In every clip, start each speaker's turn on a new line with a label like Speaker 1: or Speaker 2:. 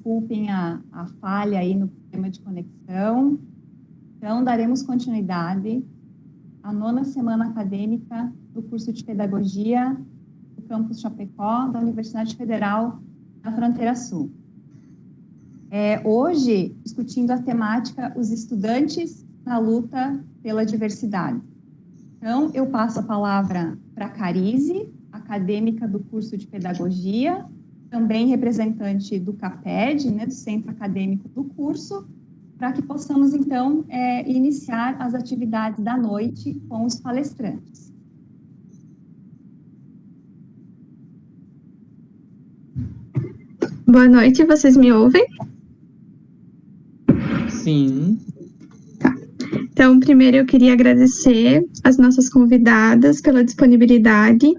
Speaker 1: desculpem a falha aí no sistema de conexão. Então, daremos continuidade à 9ª semana acadêmica do curso de Pedagogia do Campus Chapecó, da Universidade Federal da Fronteira Sul. Hoje, discutindo a temática Os Estudantes na Luta pela Diversidade. Então, eu passo a palavra para a Carize, acadêmica do curso de Pedagogia, também representante do CAPED, né, do Centro Acadêmico do curso, para que possamos, então, iniciar as atividades da noite com os palestrantes.
Speaker 2: Boa noite, vocês me ouvem?
Speaker 3: Sim.
Speaker 2: Tá. Então, primeiro eu queria agradecer as nossas convidadas pela disponibilidade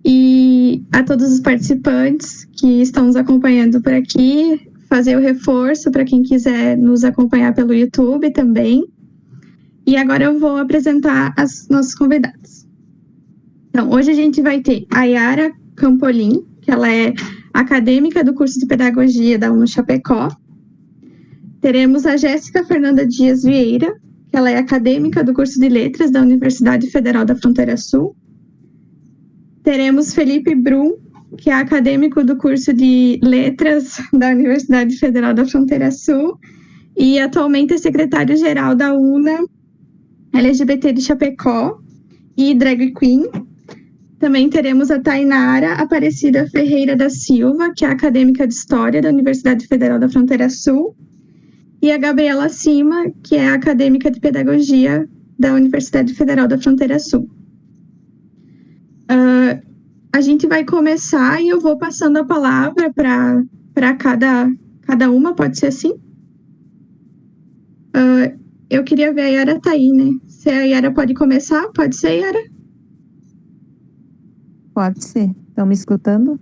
Speaker 2: e a todos os participantes que estão nos acompanhando por aqui, fazer o reforço para quem quiser nos acompanhar pelo YouTube também. E agora eu vou apresentar as nossas convidadas. Então, hoje a gente vai ter a Yara Campolim, que ela é acadêmica do curso de Pedagogia da UNO Chapecó. Teremos a Jéssica Fernanda Dias Vieira, que ela é acadêmica do curso de Letras da Universidade Federal da Fronteira Sul. Teremos Felipe Brum, que é acadêmico do curso de Letras da Universidade Federal da Fronteira Sul e atualmente é secretário-geral da UNA LGBT de Chapecó e drag queen. Também teremos a Tainara Aparecida Ferreira da Silva, que é acadêmica de História da Universidade Federal da Fronteira Sul, e a Gabriela Cima, que é acadêmica de Pedagogia da Universidade Federal da Fronteira Sul. A gente vai começar e eu vou passando a palavra para cada uma, pode ser assim? Eu queria ver a Yara tá aí, né? Se a Yara pode começar, pode ser, Yara?
Speaker 4: Pode ser. Estão me escutando?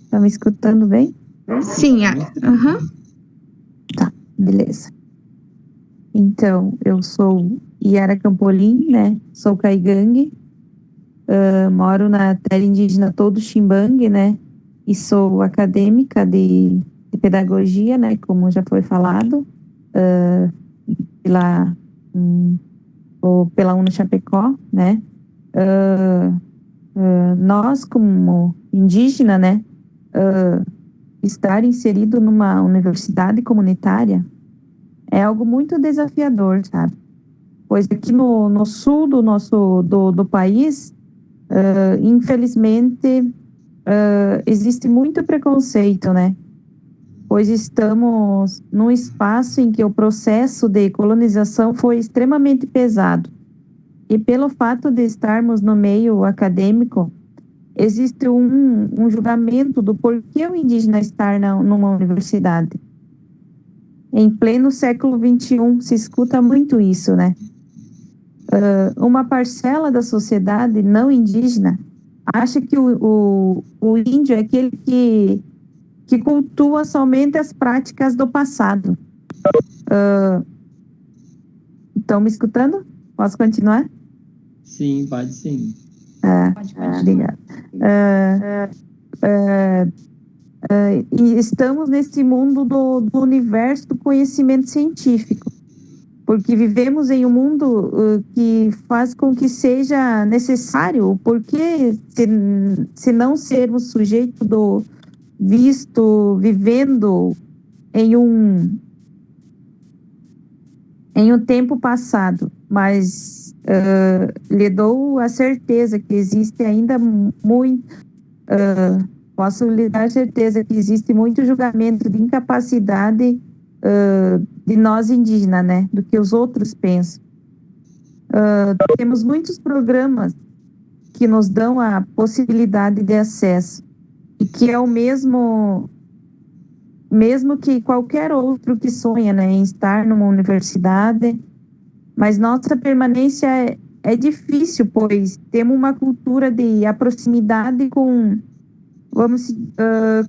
Speaker 4: Estão me escutando bem?
Speaker 2: Sim, Yara. Uhum.
Speaker 4: Tá, beleza. Então, eu sou Yara Campolim, né? Sou caigangue, moro na terra indígena Todo Ximbangue, né? E sou acadêmica de pedagogia, né? Como já foi falado, pela UNO Chapecó, né? Nós, como indígena, né? Estar inserido numa universidade comunitária é algo muito desafiador, sabe? Pois aqui no sul do país, infelizmente, existe muito preconceito, né? Pois estamos num espaço em que o processo de colonização foi extremamente pesado. E pelo fato de estarmos no meio acadêmico, existe um julgamento do porquê o indígena estar numa universidade. Em pleno século XXI, se escuta muito isso, né? Uma parcela da sociedade não indígena acha que o índio é aquele que cultua somente as práticas do passado. Estão me escutando? Posso continuar?
Speaker 3: Sim, pode sim.
Speaker 4: Obrigada. E estamos nesse mundo do universo do conhecimento científico, porque vivemos em um mundo que faz com que seja necessário, porque se não sermos sujeitos do visto, vivendo em um tempo passado, mas lhe dou a certeza que existe ainda muito, posso lhe dar certeza que existe muito julgamento de incapacidade de nós indígenas, né, do que os outros pensam. Temos muitos programas que nos dão a possibilidade de acesso e que é o mesmo que qualquer outro que sonha, né, em estar numa universidade, mas nossa permanência é difícil, pois temos uma cultura de a proximidade com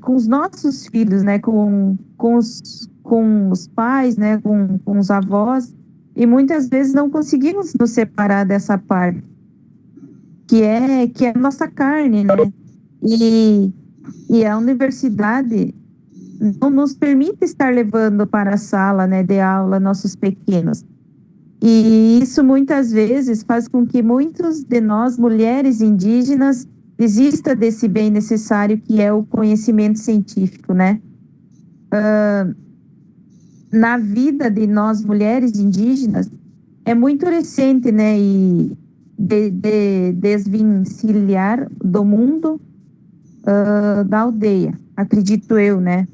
Speaker 4: os nossos filhos, né, com os pais, né, com os avós, e muitas vezes não conseguimos nos separar dessa parte, que é a nossa carne, né, E a universidade não nos permite estar levando para a sala, né, de aula nossos pequenos. E isso muitas vezes faz com que muitos de nós, mulheres indígenas, desista desse bem necessário que é o conhecimento científico, né? Na vida de nós, mulheres indígenas, é muito recente, né? E desvencilhar do mundo da aldeia, acredito eu, né?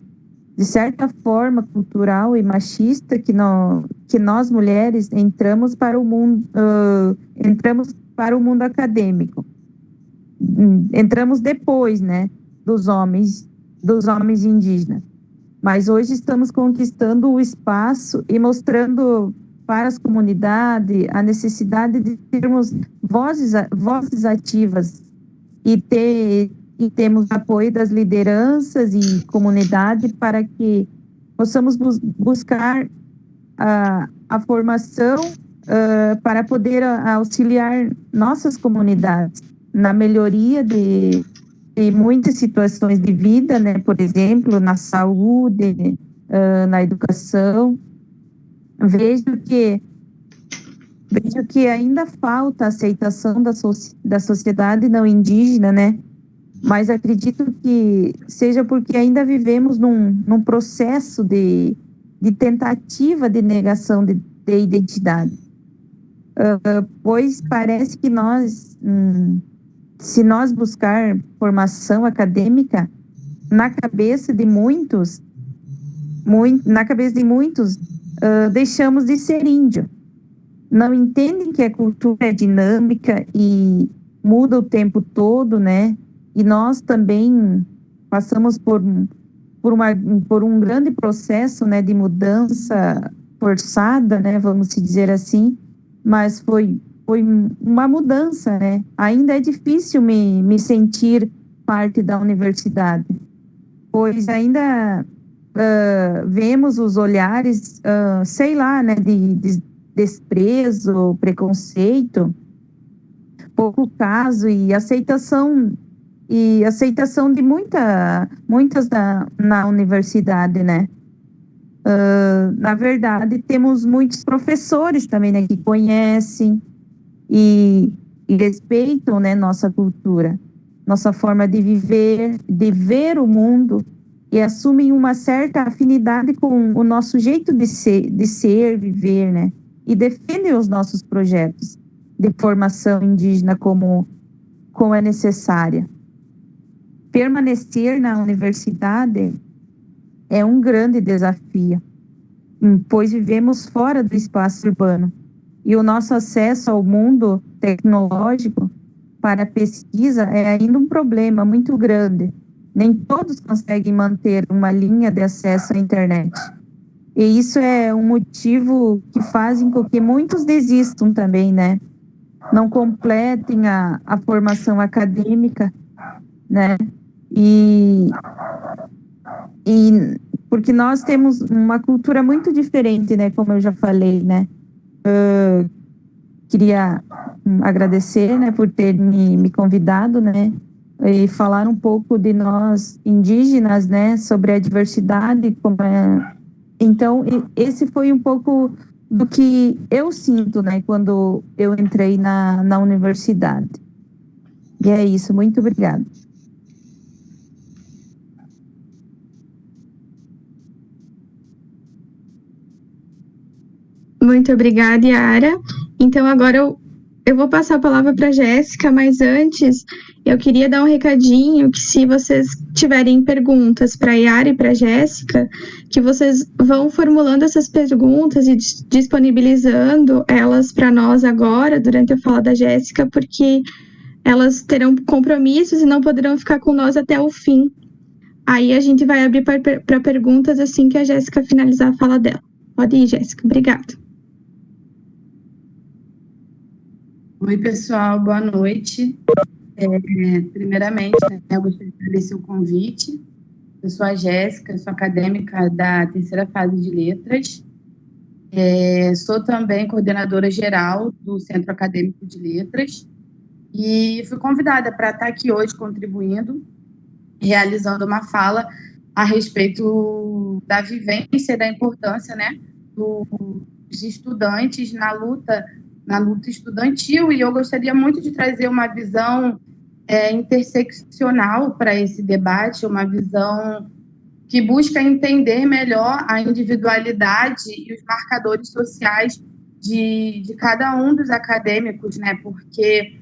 Speaker 4: De certa forma cultural e machista que nós mulheres entramos para o mundo acadêmico. Entramos depois, né, dos homens indígenas. Mas hoje estamos conquistando o espaço e mostrando para as comunidades a necessidade de termos vozes ativas e temos apoio das lideranças e comunidade para que possamos buscar a formação para poder auxiliar nossas comunidades na melhoria de muitas situações de vida, né? Por exemplo, na saúde, na educação. Vejo que ainda falta aceitação da sociedade não indígena, né? Mas acredito que seja porque ainda vivemos num processo de tentativa de negação de identidade. Pois parece que se nós buscar formação acadêmica, na cabeça de muitos, deixamos de ser índio. Não entendem que a cultura é dinâmica e muda o tempo todo, né? E nós também passamos por um grande processo, né, de mudança forçada, né, vamos dizer assim, mas foi uma mudança, né? Ainda é difícil me sentir parte da universidade, pois ainda vemos os olhares, sei lá, né, de desprezo, preconceito, pouco caso e aceitação de muitas na universidade, né? Na verdade, temos muitos professores também, né, que conhecem e respeitam, né, nossa cultura, nossa forma de viver, de ver o mundo e assumem uma certa afinidade com o nosso jeito de ser, viver, né? E defendem os nossos projetos de formação indígena como é necessária. Permanecer na universidade é um grande desafio, pois vivemos fora do espaço urbano e o nosso acesso ao mundo tecnológico para pesquisa é ainda um problema muito grande. Nem todos conseguem manter uma linha de acesso à internet. E isso é um motivo que faz com que muitos desistam também, né? Não completem a formação acadêmica, né? E porque nós temos uma cultura muito diferente, né? Como eu já falei, né? Queria agradecer, né, por ter me convidado, né? E falar um pouco de nós indígenas, né? Sobre a diversidade, como é. Então, esse foi um pouco do que eu sinto, né? Quando eu entrei na universidade. E é isso. Muito obrigada.
Speaker 2: Muito obrigada, Yara. Então, agora eu vou passar a palavra para a Jéssica, mas antes eu queria dar um recadinho que se vocês tiverem perguntas para a Yara e para a Jéssica, que vocês vão formulando essas perguntas e disponibilizando elas para nós agora, durante a fala da Jéssica, porque elas terão compromissos e não poderão ficar com nós até o fim. Aí a gente vai abrir para perguntas assim que a Jéssica finalizar a fala dela. Pode ir, Jéssica. Obrigada.
Speaker 5: Oi, pessoal, boa noite. Primeiramente, né, eu gostaria de agradecer o convite. Eu sou a Jéssica, sou acadêmica da terceira fase de letras. Sou também coordenadora geral do Centro Acadêmico de Letras e fui convidada para estar aqui hoje contribuindo realizando uma fala a respeito da vivência e da importância, né, dos estudantes na luta estudantil, e eu gostaria muito de trazer uma visão interseccional para esse debate, uma visão que busca entender melhor a individualidade e os marcadores sociais de cada um dos acadêmicos, né? Porque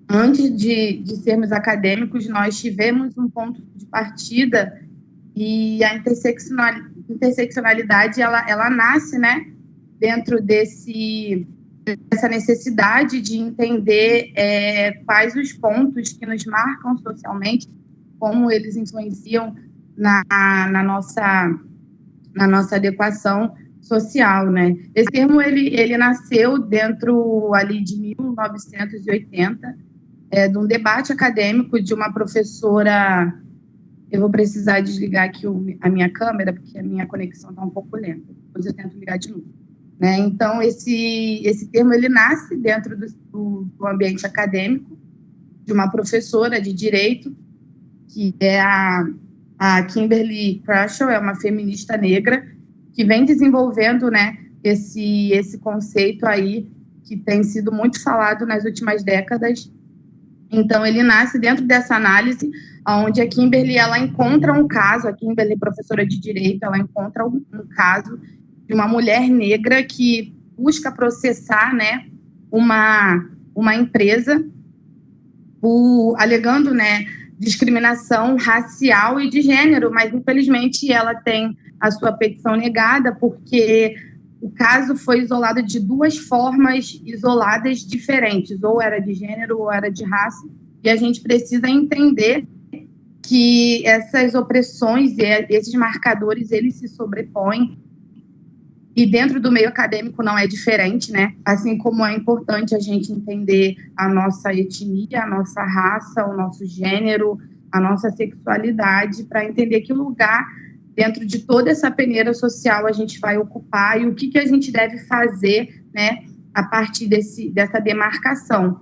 Speaker 5: antes de sermos acadêmicos, nós tivemos um ponto de partida, e a interseccionalidade ela nasce, né, dentro dessa necessidade de entender quais os pontos que nos marcam socialmente, como eles influenciam na nossa adequação social, né? Esse termo ele nasceu dentro ali de 1980, de um debate acadêmico de uma professora. Eu vou precisar desligar aqui a minha câmera, porque a minha conexão está um pouco lenta. Depois eu tento ligar de novo. Né? Então, esse termo ele nasce dentro do ambiente acadêmico, de uma professora de direito, que é a Kimberly Crenshaw, é uma feminista negra, que vem desenvolvendo, né, esse conceito aí, que tem sido muito falado nas últimas décadas. Então, ele nasce dentro dessa análise, onde a Kimberly ela encontra um caso, a Kimberly, professora de direito, ela encontra um caso de uma mulher negra que busca processar, né, uma empresa alegando, né, discriminação racial e de gênero, mas infelizmente ela tem a sua petição negada porque o caso foi isolado de duas formas isoladas diferentes, ou era de gênero ou era de raça, e a gente precisa entender que essas opressões e esses marcadores, eles se sobrepõem, e dentro do meio acadêmico não é diferente, né? Assim como é importante a gente entender a nossa etnia, a nossa raça, o nosso gênero, a nossa sexualidade, para entender que lugar dentro de toda essa peneira social a gente vai ocupar e o que a gente deve fazer, né, a partir dessa demarcação.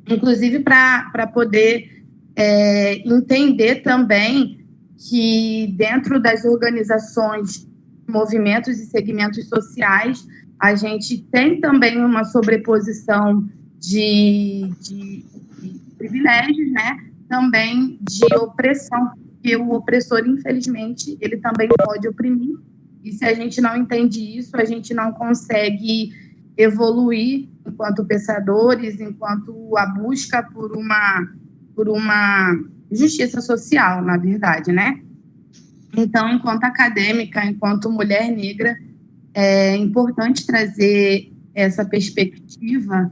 Speaker 5: Inclusive para poder entender também que dentro das organizações, movimentos e segmentos sociais, a gente tem também uma sobreposição de privilégios, né? Também de opressão, porque o opressor, infelizmente, ele também pode oprimir, e se a gente não entende isso, a gente não consegue evoluir enquanto pensadores, enquanto a busca por uma justiça social, na verdade, né? Então, enquanto acadêmica, enquanto mulher negra, é importante trazer essa perspectiva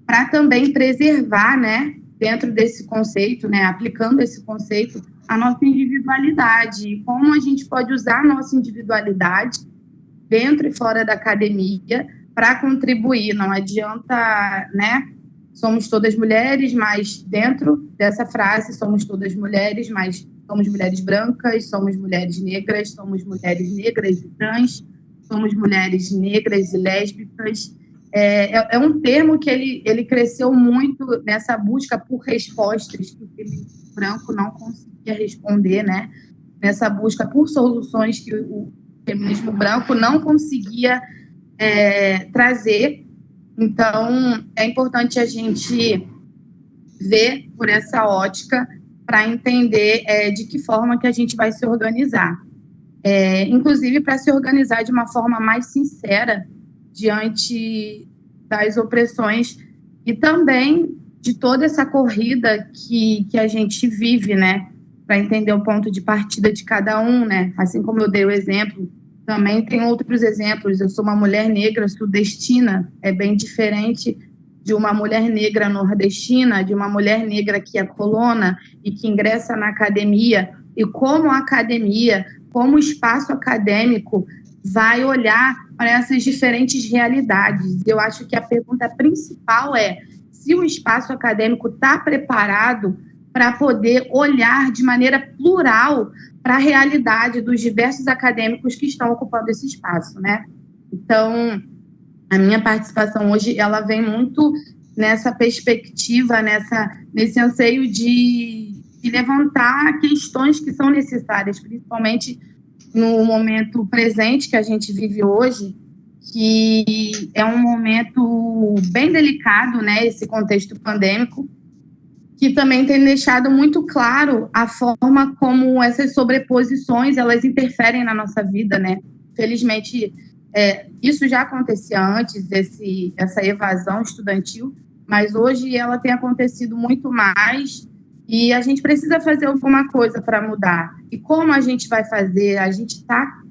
Speaker 5: para também preservar, né, dentro desse conceito, né, aplicando esse conceito, a nossa individualidade, e como a gente pode usar a nossa individualidade dentro e fora da academia para contribuir. Não adianta, né, somos todas mulheres, mas dentro dessa frase, somos todas mulheres, mas somos mulheres brancas, somos mulheres negras e trans, somos mulheres negras e lésbicas. É um termo que ele cresceu muito nessa busca por respostas que o feminismo branco não conseguia responder, né? Nessa busca por soluções que o feminismo branco não conseguia trazer. Então, é importante a gente ver por essa ótica para entender de que forma que a gente vai se organizar. Inclusive, para se organizar de uma forma mais sincera diante das opressões e também de toda essa corrida que a gente vive, né? Para entender o ponto de partida de cada um, né? Assim como eu dei o exemplo, também tem outros exemplos. Eu sou uma mulher negra sudestina, é bem diferente de uma mulher negra nordestina, de uma mulher negra que é colona e que ingressa na academia, e como a academia, como o espaço acadêmico vai olhar para essas diferentes realidades. Eu acho que a pergunta principal é se o espaço acadêmico está preparado para poder olhar de maneira plural para a realidade dos diversos acadêmicos que estão ocupando esse espaço, né? Então, a minha participação hoje, ela vem muito nessa perspectiva, nesse anseio de e levantar questões que são necessárias, principalmente no momento presente que a gente vive hoje, que é um momento bem delicado, né, esse contexto pandêmico, que também tem deixado muito claro a forma como essas sobreposições, elas interferem na nossa vida, né? Felizmente, isso já acontecia antes, essa evasão estudantil, mas hoje ela tem acontecido muito mais e a gente precisa fazer alguma coisa para mudar. E como a gente vai fazer? A gente está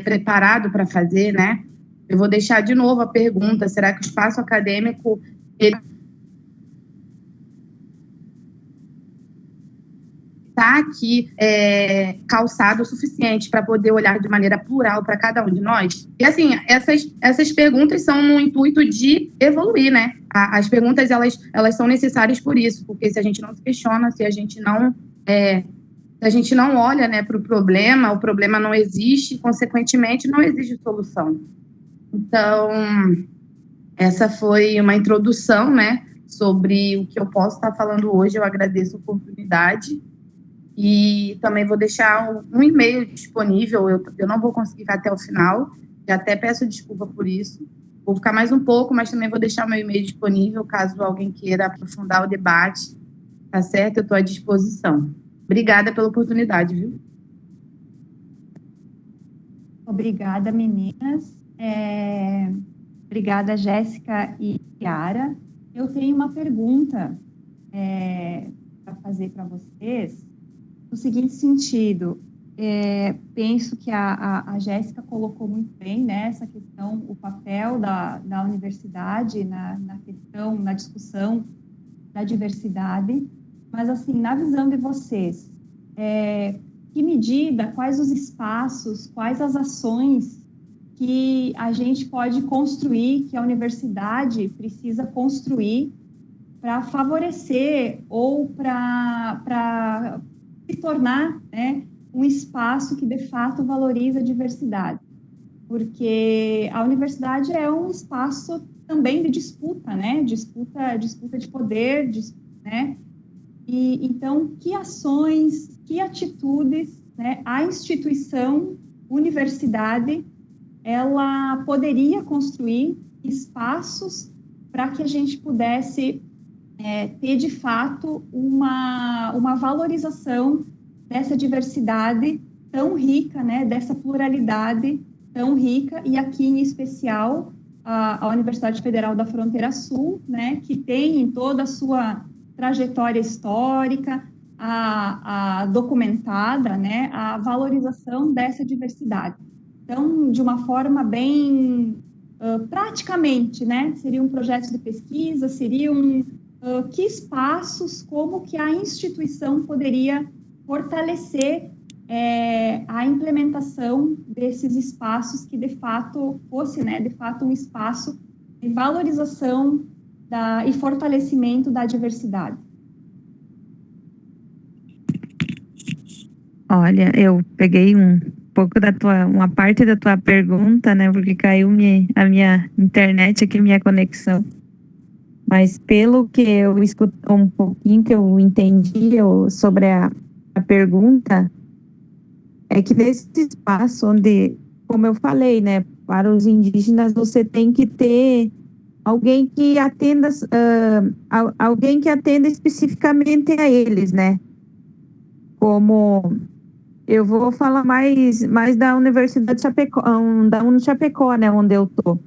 Speaker 5: preparado para fazer, né? Eu vou deixar de novo a pergunta, será que o espaço acadêmico ele está aqui calçado o suficiente para poder olhar de maneira plural para cada um de nós? E assim, essas perguntas são no intuito de evoluir, né? As perguntas, elas são necessárias por isso, porque se a gente não se questiona, se a gente não olha, né, para o problema não existe, consequentemente não existe solução. Então, essa foi uma introdução, né, sobre o que eu posso estar falando hoje. Eu agradeço a oportunidade e também vou deixar um e-mail disponível. Eu não vou conseguir ficar até o final, e até peço desculpa por isso. Vou ficar mais um pouco, mas também vou deixar meu e-mail disponível caso alguém queira aprofundar o debate. Tá certo? Eu estou à disposição. Obrigada pela oportunidade, viu?
Speaker 1: Obrigada, meninas. Obrigada, Jéssica e Yara. Eu tenho uma pergunta para fazer para vocês, no seguinte sentido. Penso que a Jéssica colocou muito bem, né, essa questão, o papel da universidade na discussão da diversidade, mas, assim, na visão de vocês, que medida, quais os espaços, quais as ações que a gente pode construir, que a universidade precisa construir para favorecer ou para se tornar, né, um espaço que, de fato, valoriza a diversidade. Porque a universidade é um espaço também de disputa, né? Disputa de poder, né? E, então, que ações, que atitudes, né, a instituição, universidade, ela poderia construir espaços para que a gente pudesse ter, de fato, uma valorização dessa diversidade tão rica, né, dessa pluralidade tão rica, e aqui, em especial, a Universidade Federal da Fronteira Sul, né, que tem em toda a sua trajetória histórica, a documentada, né, a valorização dessa diversidade. Então, de uma forma bem praticamente, né, seria um projeto de pesquisa, que espaços, como que a instituição poderia fortalecer a implementação desses espaços que, de fato, fosse, né, de fato, um espaço de valorização e fortalecimento da diversidade.
Speaker 4: Olha, eu peguei um pouco uma parte da tua pergunta, né, porque caiu a minha internet aqui, minha conexão. Mas pelo que eu escutei um pouquinho, que eu entendi sobre a pergunta, é que nesse espaço onde, como eu falei, né, para os indígenas você tem que ter alguém que atenda especificamente a eles, né? Como eu vou falar mais da Universidade de Chapecó, da Chapecó, né, onde eu tô.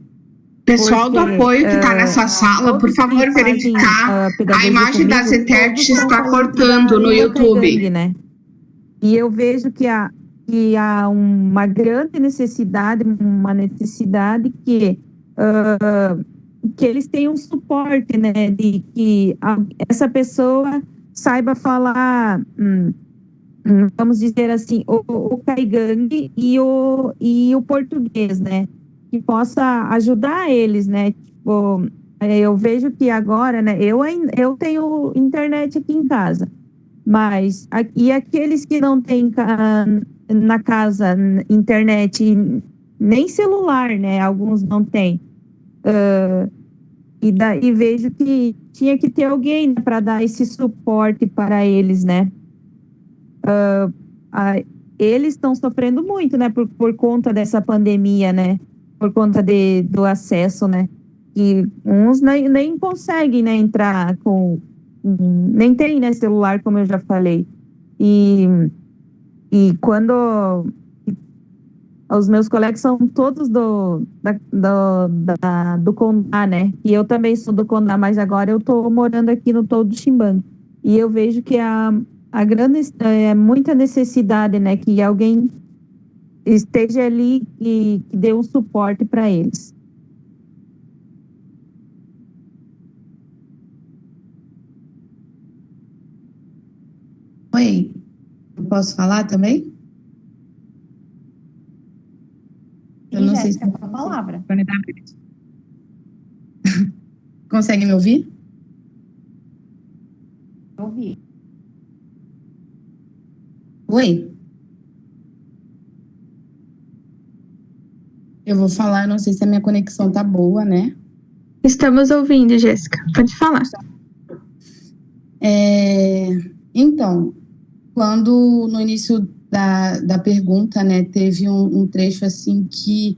Speaker 6: Pessoal do apoio que está nessa sala, por favor, verificar a imagem das intérpretes está cortando no YouTube.
Speaker 4: Né? E eu vejo que há uma grande necessidade, que eles tenham suporte, né, de que essa pessoa saiba falar, vamos dizer assim, o caigangue e o português, né, que possa ajudar eles, né. Tipo, eu vejo que agora, né, eu tenho internet aqui em casa, mas e aqueles que não têm na casa internet, nem celular, né, alguns não têm, e vejo que tinha que ter alguém, né, para dar esse suporte para eles, né. eles estão sofrendo muito, né, por conta dessa pandemia, né, por conta do acesso, né, e uns nem conseguem, né, entrar nem tem, né, celular, como eu já falei, e quando os meus colegas são todos do Condá, né, e eu também sou do Condá, mas agora eu estou morando aqui no Todo Chimbangue, e eu vejo que a grande, muita necessidade, né, que alguém esteja ali e que dê um suporte para eles.
Speaker 5: Oi, eu posso falar também? Eu não sei se
Speaker 1: com a palavra.
Speaker 5: Consegue me ouvir?
Speaker 1: Ouvi.
Speaker 5: Oi? Eu vou falar, não sei se a minha conexão tá boa, né?
Speaker 2: Estamos ouvindo, Jéssica. Pode falar.
Speaker 5: Então, quando no início da pergunta, né, teve um trecho assim que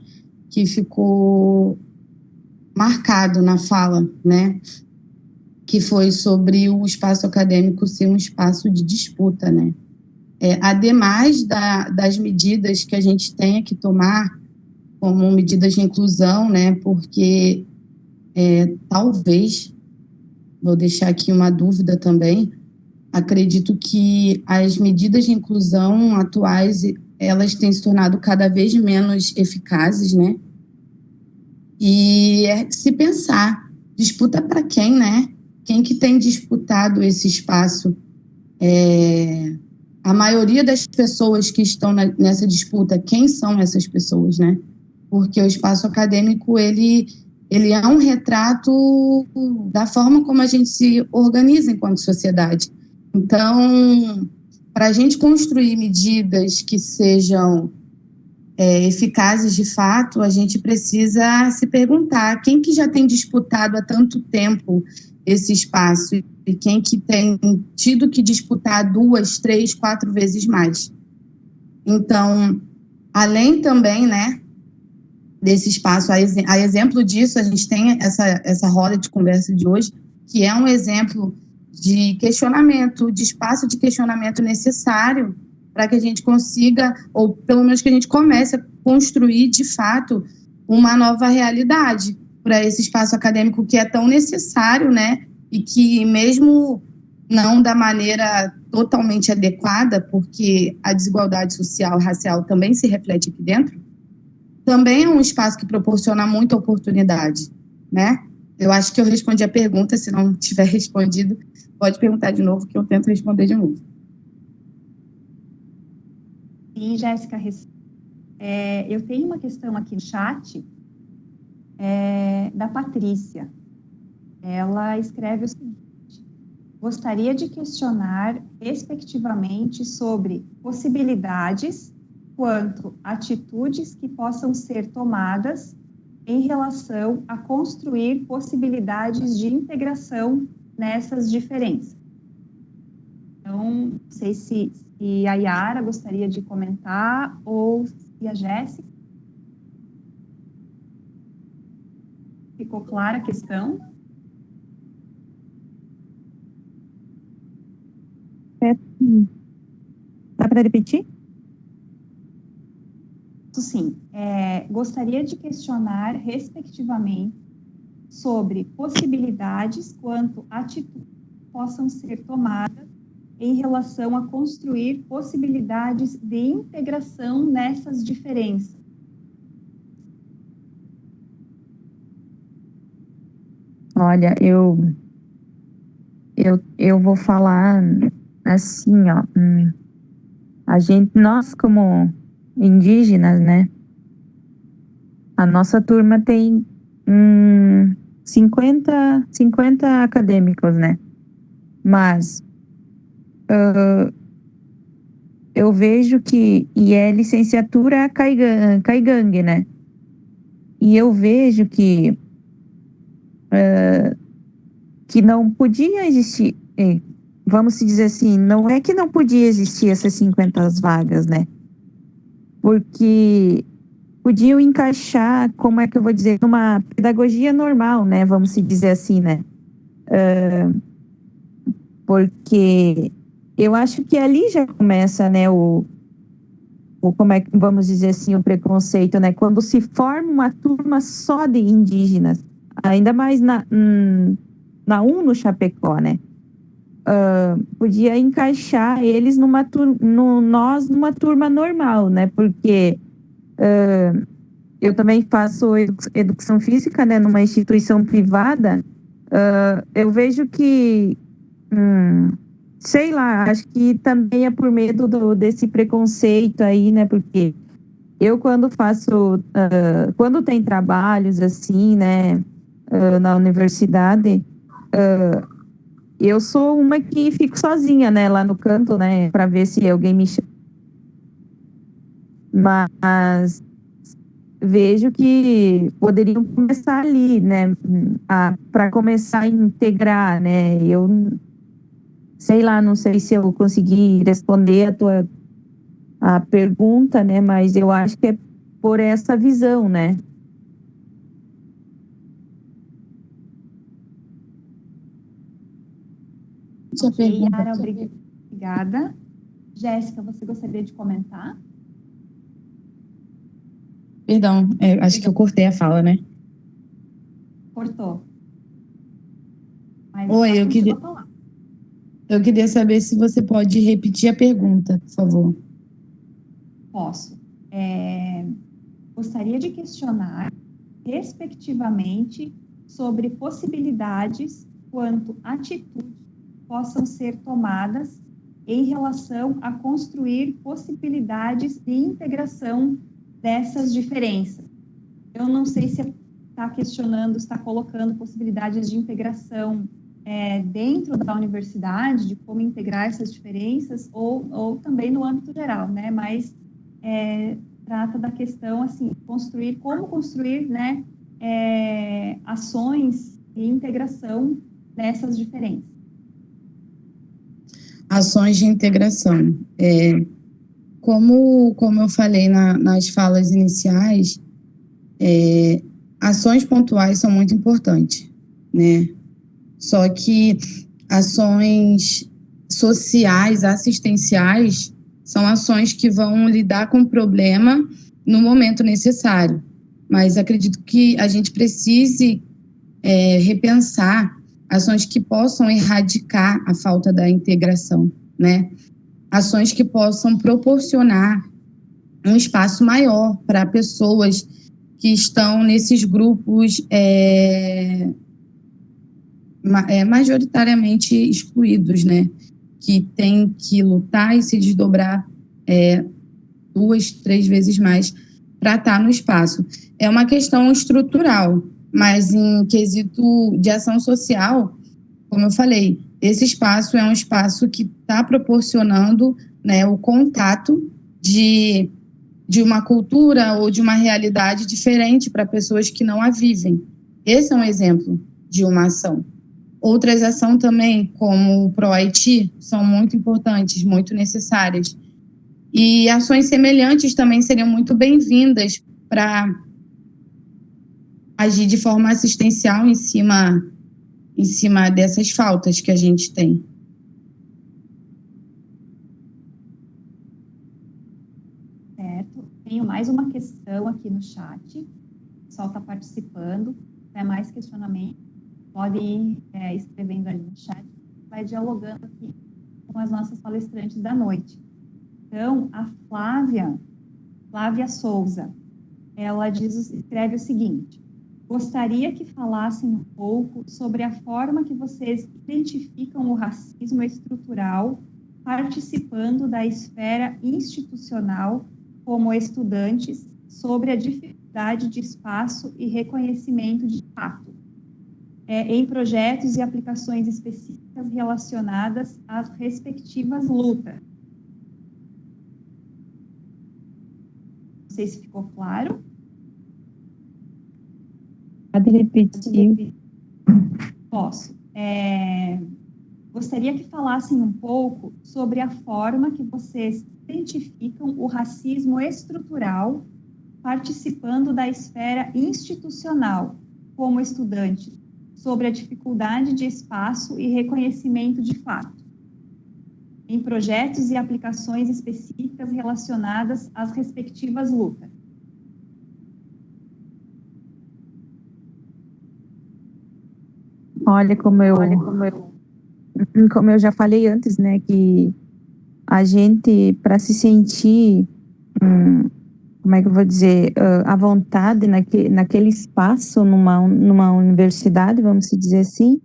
Speaker 5: ficou marcado na fala, né? Que foi sobre o espaço acadêmico ser um espaço de disputa, né? Ademais das medidas que a gente tenha que tomar, como medidas de inclusão, né? Porque talvez, vou deixar aqui uma dúvida também, acredito que as medidas de inclusão atuais, elas têm se tornado cada vez menos eficazes, né? E se pensar, disputa para quem, né? Quem que tem disputado esse espaço? A maioria das pessoas que estão nessa disputa, quem são essas pessoas, né? Porque o espaço acadêmico, ele é um retrato da forma como a gente se organiza enquanto sociedade. Então, para a gente construir medidas que sejam eficazes de fato, a gente precisa se perguntar quem que já tem disputado há tanto tempo esse espaço e quem que tem tido que disputar 2, 3, 4 vezes mais. Então, além também, né, desse espaço, a exemplo disso, a gente tem essa roda de conversa de hoje, que é um exemplo de questionamento, de espaço de questionamento necessário para que a gente consiga, ou pelo menos que a gente comece a construir, de fato, uma nova realidade para esse espaço acadêmico que é tão necessário, né? E que mesmo não da maneira totalmente adequada, porque a desigualdade social e racial também se reflete aqui dentro, também é um espaço que proporciona muita oportunidade, né? Eu acho que eu respondi a pergunta, se não tiver respondido, pode perguntar de novo que eu tento responder de novo.
Speaker 1: Sim, Jéssica, eu tenho uma questão aqui no chat da Patrícia. Ela escreve o seguinte: gostaria de questionar respectivamente sobre possibilidades quanto atitudes que possam ser tomadas em relação a construir possibilidades de integração nessas diferenças. Então, não sei se a Yara gostaria de comentar ou se a Jéssica. Ficou clara a questão?
Speaker 4: Dá para repetir?
Speaker 1: Sim. Gostaria de questionar, respectivamente, sobre possibilidades quanto atitudes possam ser tomadas em relação a construir possibilidades de integração nessas diferenças.
Speaker 4: Olha, eu vou falar assim, ó. Nós como indígenas, né? A nossa turma tem 50 acadêmicos, né? Mas eu vejo que licenciatura caigangue, né? E eu vejo que não podia existir, vamos dizer assim, não é que não podia existir essas 50 vagas, né? Porque podiam encaixar, como é que eu vou dizer, numa pedagogia normal, né? Vamos se dizer assim, né? Porque eu acho que ali já começa, né, como é que vamos dizer assim, o preconceito, né? Quando se forma uma turma só de indígenas, ainda mais na no Chapecó, né? Podia encaixar eles numa turma normal, né? Porque eu também faço educação física, né, numa instituição privada. Eu vejo que sei lá, acho que também é por medo desse preconceito aí, né? Porque eu quando tem trabalhos assim, né, na universidade, eu sou uma que fico sozinha, né, lá no canto, né, para ver se alguém me chama. Mas vejo que poderiam começar ali, né, para começar a integrar, né? Eu sei lá, não sei se eu consegui responder a pergunta, né? Mas eu acho que é por essa visão, né?
Speaker 1: Yara, obrigada. Jéssica, você gostaria de comentar?
Speaker 5: Perdão, acho que eu cortei a fala, né?
Speaker 1: Cortou. Mas
Speaker 5: Oi, eu queria saber se você pode repetir a pergunta, por favor.
Speaker 1: Posso. Gostaria de questionar, respectivamente, sobre possibilidades quanto atitudes possam ser tomadas em relação a construir possibilidades de integração dessas diferenças. Eu não sei se está questionando, está colocando possibilidades de integração dentro da universidade, de como integrar essas diferenças, ou também no âmbito geral, né? Mas trata da questão, assim, como construir, né, ações de integração dessas diferenças.
Speaker 5: Ações de integração. Como eu falei nas falas iniciais, ações pontuais são muito importantes, né? Só que ações sociais, assistenciais, são ações que vão lidar com o problema no momento necessário. Mas acredito que a gente precise repensar ações que possam erradicar a falta da integração, né? Ações que possam proporcionar um espaço maior para pessoas que estão nesses grupos majoritariamente excluídos, né? Que têm que lutar e se desdobrar 2, 3 vezes mais para estar no espaço. É uma questão estrutural, mas em quesito de ação social, como eu falei, esse espaço é um espaço que está proporcionando, né, o contato de uma cultura ou de uma realidade diferente para pessoas que não a vivem. Esse é um exemplo de uma ação. Outras ações também, como o ProHaiti, são muito importantes, muito necessárias. E ações semelhantes também seriam muito bem-vindas para agir de forma assistencial em cima dessas faltas que a gente tem.
Speaker 1: Certo. Tenho mais uma questão aqui no chat. O pessoal está participando. Se tiver mais questionamento, pode ir escrevendo ali no chat. Vai dialogando aqui com as nossas palestrantes da noite. Então, a Flávia Souza, ela escreve o seguinte: gostaria que falassem um pouco sobre a forma que vocês identificam o racismo estrutural participando da esfera institucional como estudantes, sobre a dificuldade de espaço e reconhecimento de fato, em projetos e aplicações específicas relacionadas às respectivas lutas. Não sei se ficou claro.
Speaker 4: Pode repetir.
Speaker 1: Posso. gostaria que falassem um pouco sobre a forma que vocês identificam o racismo estrutural participando da esfera institucional, como estudantes, sobre a dificuldade de espaço e reconhecimento de fato, em projetos e aplicações específicas relacionadas às respectivas lutas.
Speaker 4: Olha, como eu já falei antes, né, que a gente, para se sentir, como é que eu vou dizer, à vontade naquele espaço, numa universidade, vamos dizer assim,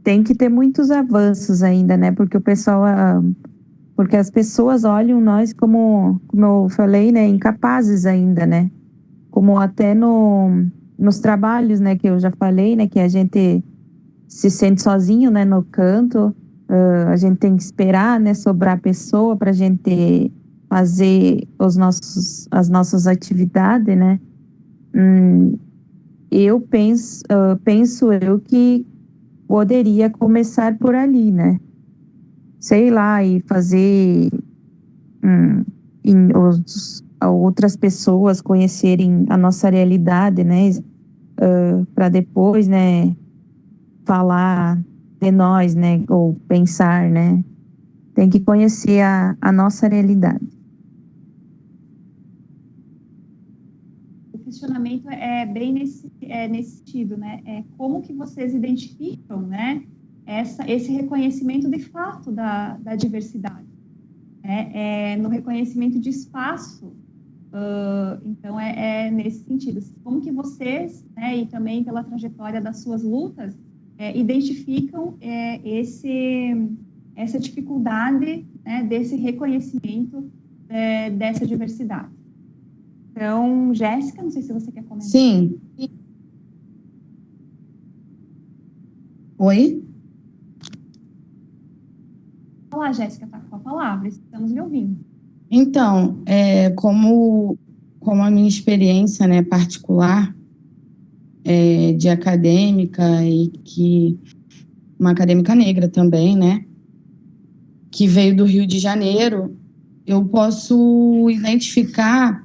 Speaker 4: tem que ter muitos avanços ainda, né, porque porque as pessoas olham nós como eu falei, né, incapazes ainda, né, como até nos trabalhos, né, que eu já falei, né, que a gente se sente sozinho, né, no canto, a gente tem que esperar, né, sobrar pessoa para a gente fazer as nossas atividades, né. Eu penso que poderia começar por ali, né, sei lá, e fazer outras pessoas conhecerem a nossa realidade, né, para depois, né, falar de nós, né, ou pensar, né, tem que conhecer a nossa realidade.
Speaker 1: O questionamento é bem nesse sentido, né, como que vocês identificam, né, esse reconhecimento de fato da diversidade, no reconhecimento de espaço. Então, nesse sentido. Como que vocês, né, e também pela trajetória das suas lutas, identificam essa dificuldade, né, desse reconhecimento dessa diversidade? Então, Jéssica, não sei se você quer comentar.
Speaker 5: Sim. Oi?
Speaker 1: Olá, Jéssica, está com a palavra, estamos lhe ouvindo.
Speaker 5: Então, como a minha experiência, né, particular, de acadêmica uma acadêmica negra também, né, que veio do Rio de Janeiro, eu posso identificar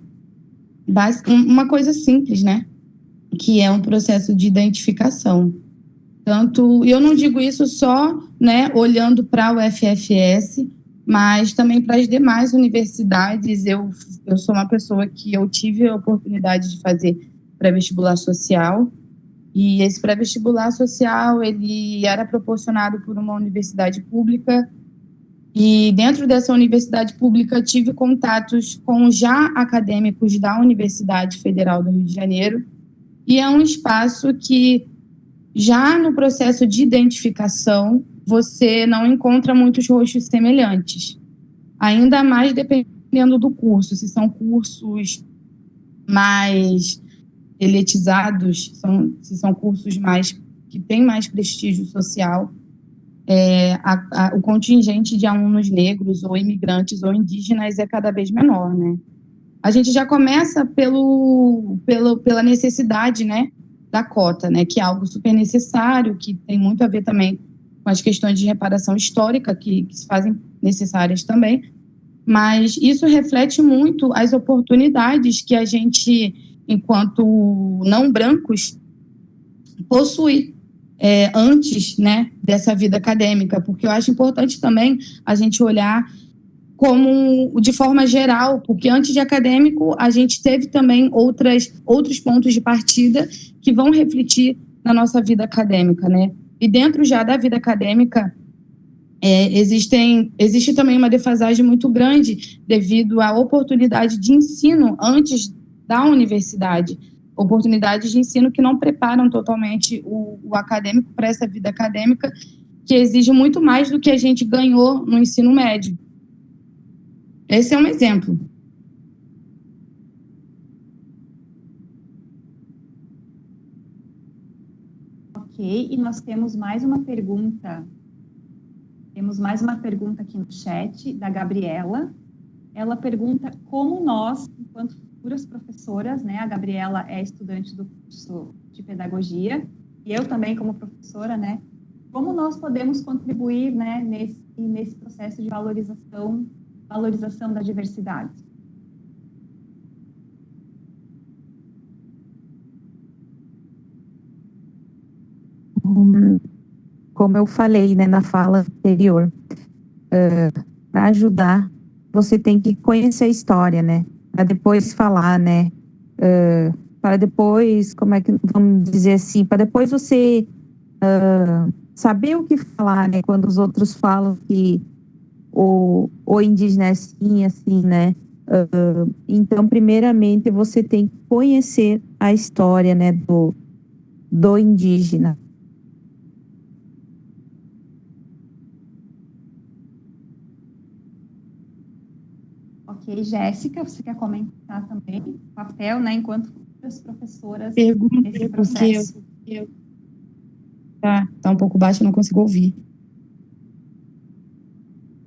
Speaker 5: uma coisa simples, né, que é um processo de identificação. E eu não digo isso só, né, olhando para o FFS, mas também para as demais universidades. Eu sou uma pessoa que eu tive a oportunidade de fazer pré-vestibular social, e esse pré-vestibular social, ele era proporcionado por uma universidade pública, e dentro dessa universidade pública tive contatos com já acadêmicos da Universidade Federal do Rio de Janeiro, e é um espaço que, já no processo de identificação, você não encontra muitos rostos semelhantes, ainda mais dependendo do curso. Se são cursos mais elitizados, se são cursos que têm mais prestígio social, o contingente de alunos negros ou imigrantes ou indígenas é cada vez menor, né? A gente já começa pela necessidade, né, da cota, né, que é algo super necessário, que tem muito a ver também com as questões de reparação histórica que se fazem necessárias também, mas isso reflete muito as oportunidades que a gente, enquanto não brancos, possui antes, né, dessa vida acadêmica, porque eu acho importante também a gente olhar como de forma geral, porque antes de acadêmico a gente teve também outros pontos de partida que vão refletir na nossa vida acadêmica, né? E dentro já da vida acadêmica existe também uma defasagem muito grande devido à oportunidade de ensino antes da universidade, oportunidades de ensino que não preparam totalmente o acadêmico para essa vida acadêmica, que exige muito mais do que a gente ganhou no ensino médio. Esse é um exemplo.
Speaker 1: Ok, e nós temos mais uma pergunta. Temos mais uma pergunta aqui no chat, da Gabriela. Ela pergunta como nós, enquanto futuras professoras, né? A Gabriela é estudante do curso de pedagogia, e eu também como professora, né? Como nós podemos contribuir, né, nesse processo de valorização da diversidade?
Speaker 4: Como eu falei, né, na fala anterior, para ajudar, você tem que conhecer a história, né, para depois falar, né, para depois, como é que vamos dizer assim, para depois você saber o que falar, né, quando os outros falam que o indígena é assim, né. Então, primeiramente, você tem que conhecer a história, né, do indígena.
Speaker 1: Ok, Jéssica, você quer comentar também o papel, né, enquanto futuras professoras
Speaker 5: nesse processo? Tá um pouco baixo, eu não consigo ouvir.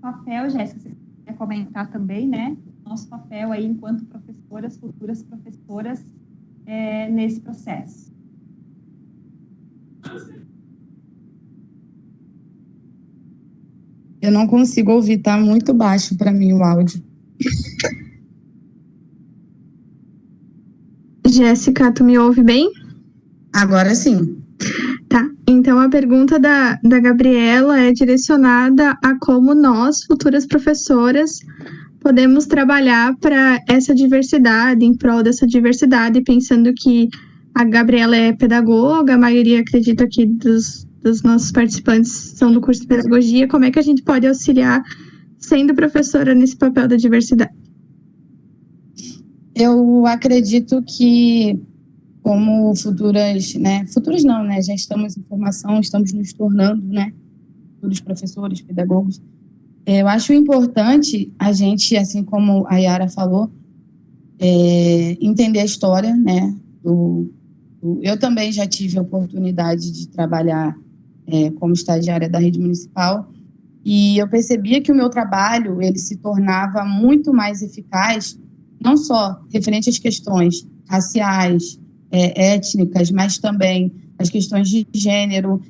Speaker 1: Papel, Jéssica, você quer comentar também, né, nosso papel aí enquanto professoras, futuras professoras, nesse processo?
Speaker 5: Eu não consigo ouvir, tá muito baixo para mim o áudio.
Speaker 2: Jéssica, tu me ouve bem?
Speaker 5: Agora sim.
Speaker 2: Tá, então a pergunta da Gabriela é direcionada a como nós, futuras professoras, podemos trabalhar para essa diversidade, em prol dessa diversidade, pensando que a Gabriela é pedagoga, a maioria, acredito aqui, dos nossos participantes são do curso de pedagogia. Como é que a gente pode auxiliar sendo professora nesse papel da diversidade?
Speaker 5: Eu acredito que, como futuras não, né, já estamos em formação, estamos nos tornando, né, futuros professores, pedagogos, eu acho importante a gente, assim como a Yara falou, entender a história, né, eu também já tive a oportunidade de trabalhar como estagiária da rede municipal, e eu percebia que o meu trabalho, ele se tornava muito mais eficaz, não só referente às questões raciais, étnicas, mas também as questões de gênero,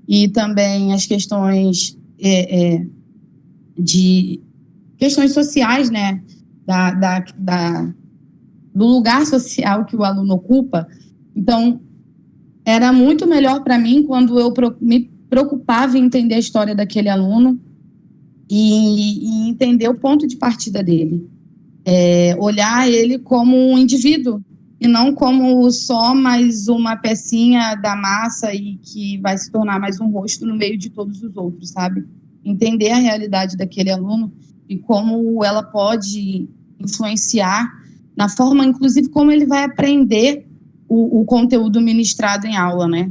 Speaker 5: e também as questões de questões sociais, né, do lugar social que o aluno ocupa. Então, era muito melhor para mim quando eu me preocupava em entender a história daquele aluno e entender o ponto de partida dele. Olhar ele como um indivíduo e não como só mais uma pecinha da massa e que vai se tornar mais um rosto no meio de todos os outros, sabe? Entender a realidade daquele aluno e como ela pode influenciar na forma, inclusive, como ele vai aprender o conteúdo ministrado em aula, né?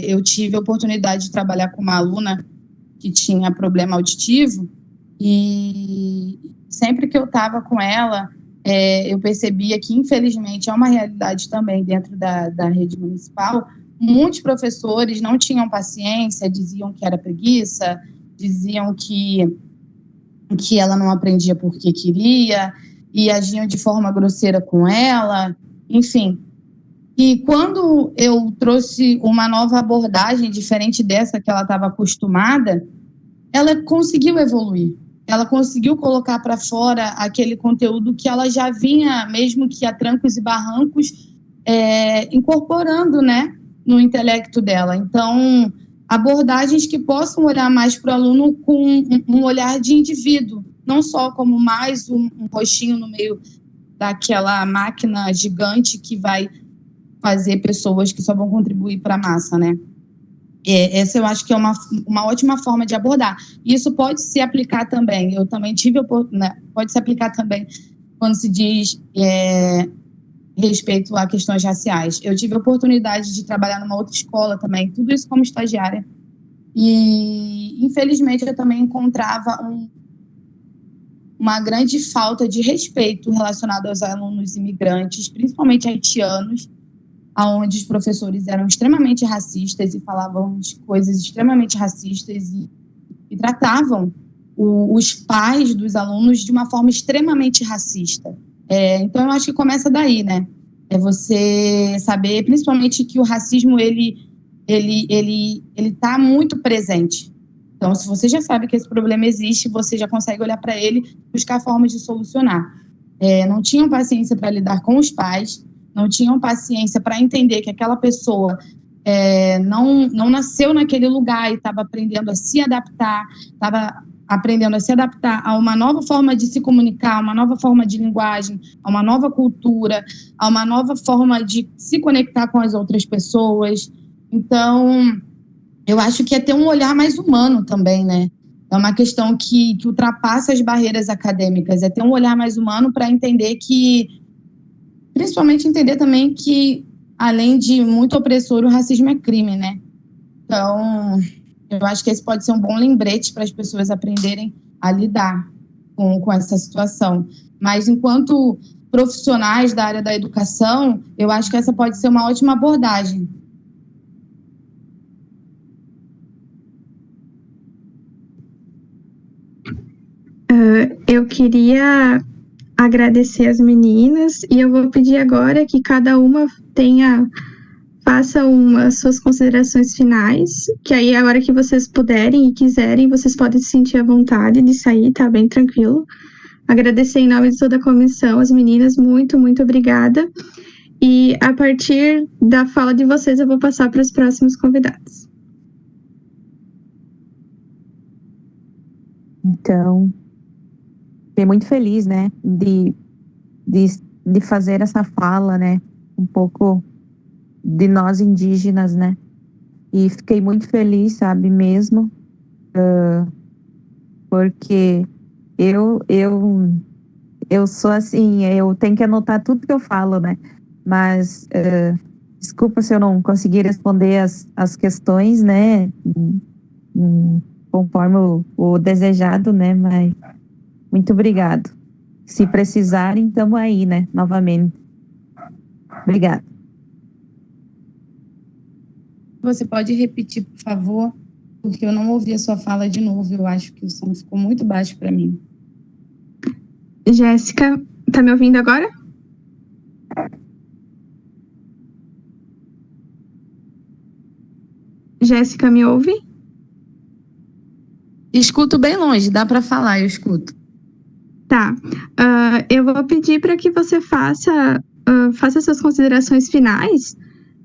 Speaker 5: Eu tive a oportunidade de trabalhar com uma aluna que tinha problema auditivo e sempre que eu estava com ela, eu percebia que, infelizmente, é uma realidade também dentro da rede municipal. Muitos professores não tinham paciência, diziam que era preguiça, diziam que ela não aprendia porque queria e agiam de forma grosseira com ela, enfim. E quando eu trouxe uma nova abordagem diferente dessa que ela estava acostumada, ela conseguiu evoluir. Ela conseguiu colocar para fora aquele conteúdo que ela já vinha, mesmo que a trancos e barrancos, incorporando, né, no intelecto dela. Então, abordagens que possam olhar mais para o aluno com um olhar de indivíduo, não só como mais um rostinho no meio daquela máquina gigante que vai fazer pessoas que só vão contribuir para a massa, né? Essa eu acho que é uma ótima forma de abordar. Isso pode se aplicar também, eu também tive, né, pode se aplicar também quando se diz respeito a questões raciais. Eu tive a oportunidade de trabalhar numa outra escola também, tudo isso como estagiária, e infelizmente eu também encontrava uma grande falta de respeito relacionado aos alunos imigrantes, principalmente haitianos, onde os professores eram extremamente racistas e falavam de coisas extremamente racistas e tratavam os pais dos alunos de uma forma extremamente racista. Então, eu acho que começa daí, né? É você saber, principalmente, que o racismo, ele está muito presente. Então, se você já sabe que esse problema existe, você já consegue olhar para ele e buscar formas de solucionar. Não tinham paciência para lidar com os pais, não tinham paciência para entender que aquela pessoa não nasceu naquele lugar e estava aprendendo a se adaptar, a uma nova forma de se comunicar, a uma nova forma de linguagem, a uma nova cultura, a uma nova forma de se conectar com as outras pessoas. Então, eu acho que é ter um olhar mais humano também, né? É uma questão que ultrapassa as barreiras acadêmicas, é ter um olhar mais humano para entender principalmente entender também que, além de muito opressor, o racismo é crime, né? Então, eu acho que esse pode ser um bom lembrete para as pessoas aprenderem a lidar com essa situação. Mas, enquanto profissionais da área da educação, eu acho que essa pode ser uma ótima abordagem.
Speaker 2: Eu queria agradecer as meninas e eu vou pedir agora que cada uma faça as suas considerações finais, que aí a hora que vocês puderem e quiserem, vocês podem se sentir à vontade de sair, tá bem tranquilo. Agradecer em nome de toda a comissão, as meninas, muito, muito obrigada. E a partir da fala de vocês, eu vou passar para os próximos convidados.
Speaker 4: Então, fiquei muito feliz, né, de fazer essa fala, né, um pouco de nós indígenas, né, e fiquei muito feliz, sabe, mesmo, porque eu sou assim, eu tenho que anotar tudo que eu falo, né, mas desculpa se eu não conseguir responder as questões, né, conforme o desejado, né, mas muito obrigado. Se precisarem, estamos aí, né, novamente. Obrigada.
Speaker 5: Você pode repetir, por favor, porque eu não ouvi a sua fala de novo. Eu acho que o som ficou muito baixo para mim.
Speaker 2: Jéssica, tá me ouvindo agora? Jéssica, me ouve?
Speaker 5: Escuto bem longe, dá para falar, eu escuto.
Speaker 2: Tá. Eu vou pedir para que você faça suas considerações finais,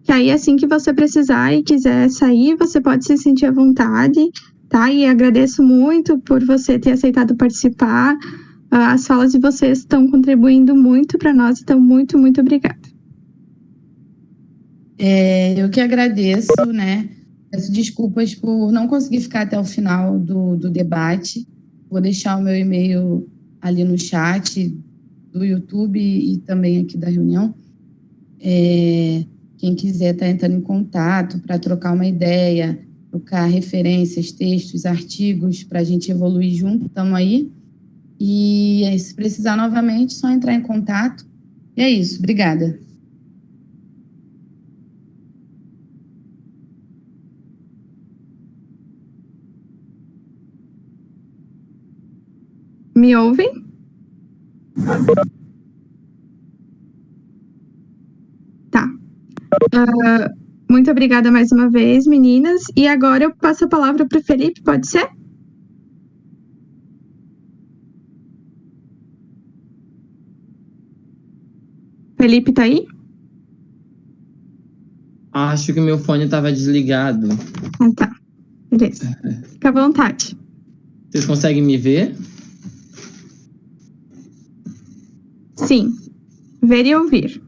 Speaker 2: que aí assim que você precisar e quiser sair, você pode se sentir à vontade, tá? E agradeço muito por você ter aceitado participar. As falas de vocês estão contribuindo muito para nós, então muito, muito obrigada.
Speaker 5: Eu que agradeço, né? Peço desculpas por não conseguir ficar até o final do debate. Vou deixar o meu e-mail ali no chat do YouTube e também aqui da reunião. Quem quiser estar entrando em contato para trocar uma ideia, trocar referências, textos, artigos, para a gente evoluir junto, estamos aí. E se precisar novamente, só entrar em contato. E é isso, obrigada.
Speaker 2: Me ouvem? Tá. Muito obrigada mais uma vez, meninas. E agora eu passo a palavra para o Felipe, pode ser? Felipe, tá aí?
Speaker 3: Acho que meu fone estava desligado.
Speaker 2: Ah, tá. Beleza. Fica à vontade.
Speaker 3: Vocês conseguem me ver?
Speaker 2: Sim. Ver e ouvir.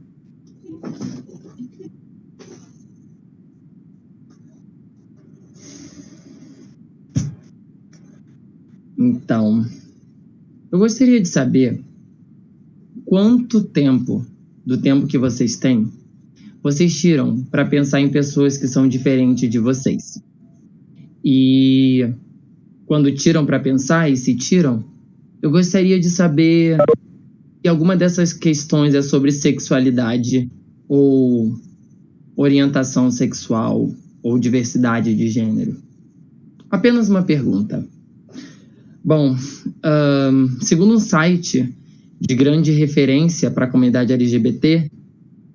Speaker 3: Então, eu gostaria de saber quanto tempo, do tempo que vocês têm, vocês tiram para pensar em pessoas que são diferentes de vocês. E quando tiram para pensar e se tiram, eu gostaria de saber se alguma dessas questões é sobre sexualidade ou orientação sexual ou diversidade de gênero. Apenas uma pergunta. Bom, segundo um site de grande referência para a comunidade LGBT,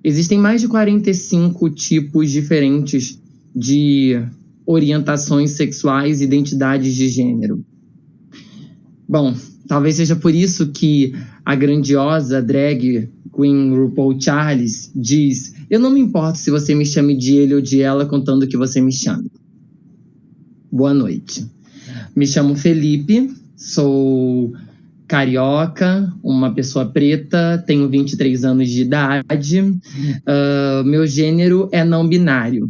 Speaker 3: existem mais de 45 tipos diferentes de orientações sexuais e identidades de gênero. Bom, talvez seja por isso que a grandiosa drag queen RuPaul Charles diz: eu não me importo se você me chame de ele ou de ela, contando que você me chame. Boa noite. Me chamo Felipe, sou carioca, uma pessoa preta, tenho 23 anos de idade. Meu gênero é não binário.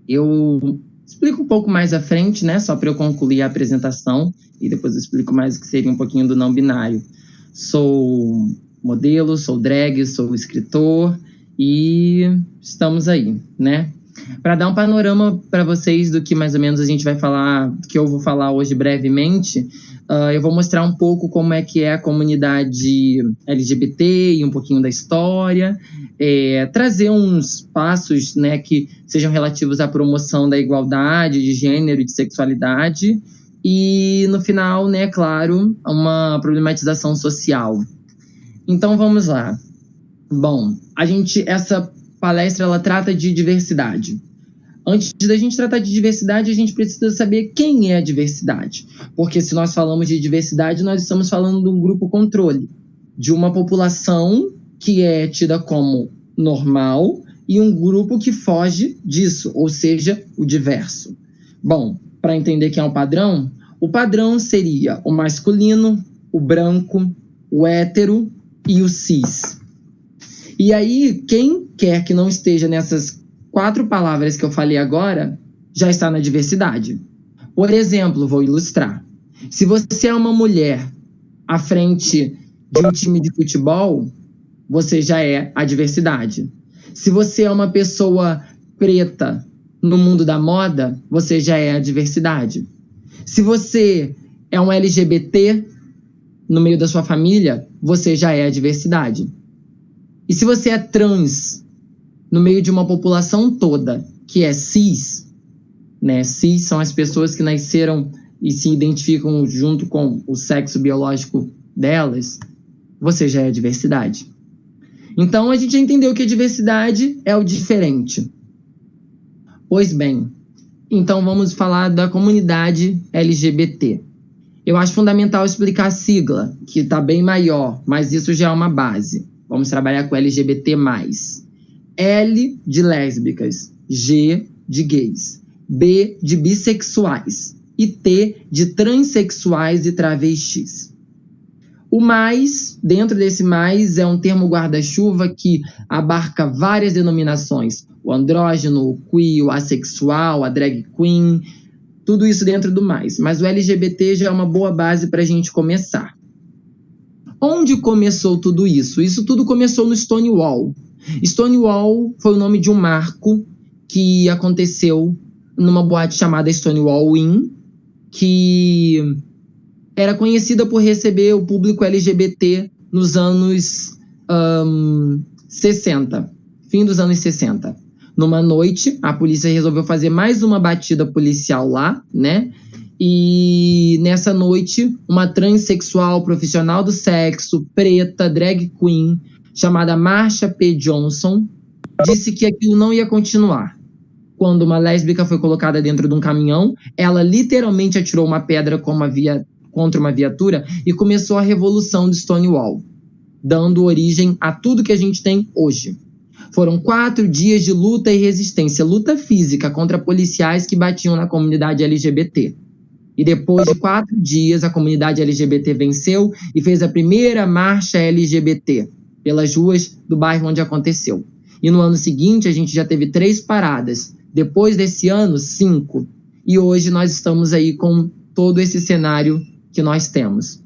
Speaker 3: Eu explico um pouco mais à frente, né? Só para eu concluir a apresentação, e depois eu explico mais o que seria um pouquinho do não binário. Sou modelo, sou drag, sou escritor, e estamos aí, né? Para dar um panorama para vocês do que mais ou menos a gente vai falar, do que eu vou falar hoje brevemente, eu vou mostrar um pouco como é que é a comunidade LGBT e um pouquinho da história, trazer uns passos, né, que sejam relativos à promoção da igualdade de gênero e de sexualidade, e no final, né, claro, uma problematização social. Então vamos lá. Bom, essa palestra ela trata de diversidade. Antes da gente tratar de diversidade, a gente precisa saber quem é a diversidade. Porque se nós falamos de diversidade, nós estamos falando de um grupo controle, de uma população que é tida como normal e um grupo que foge disso, ou seja, o diverso. Bom, para entender quem é o padrão seria o masculino, o branco, o hétero e o cis. E aí, quem quer que não esteja nessas 4 palavras que eu falei agora, já está na diversidade. Por exemplo, vou ilustrar. Se você é uma mulher à frente de um time de futebol, você já é a diversidade. Se você é uma pessoa preta no mundo da moda, você já é a diversidade. Se você é um LGBT no meio da sua família, você já é a diversidade. E se você é trans no meio de uma população toda que é cis, né? Cis são as pessoas que nasceram e se identificam junto com o sexo biológico delas, você já é a diversidade. Então a gente já entendeu que a diversidade é o diferente. Pois bem, então vamos falar da comunidade LGBT. Eu acho fundamental explicar a sigla, que está bem maior, mas isso já é uma base. Vamos trabalhar com LGBT+. L de lésbicas, G de gays, B de bissexuais e T de transexuais e travestis. O mais, dentro desse mais, é um termo guarda-chuva que abarca várias denominações. O andrógeno, o queer, o assexual, a drag queen, tudo isso dentro do mais. Mas o LGBT já é uma boa base para a gente começar. Onde começou tudo isso? Isso tudo começou no Stonewall. Stonewall foi o nome de um marco que aconteceu numa boate chamada Stonewall Inn, que era conhecida por receber o público LGBT nos anos 60, fim dos anos 60. Numa noite, a polícia resolveu fazer mais uma batida policial lá, né? E nessa noite, uma transexual profissional do sexo, preta, drag queen, chamada Marsha P. Johnson, disse que aquilo não ia continuar. Quando uma lésbica foi colocada dentro de um caminhão, ela literalmente atirou uma pedra contra uma viatura e começou a revolução de Stonewall, dando origem a tudo que a gente tem hoje. Foram 4 dias de luta e resistência, luta física contra policiais que batiam na comunidade LGBT. E depois de 4 dias, a comunidade LGBT venceu e fez a primeira marcha LGBT pelas ruas do bairro onde aconteceu. E no ano seguinte, a gente já teve 3 paradas. Depois desse ano, 5. E hoje nós estamos aí com todo esse cenário que nós temos.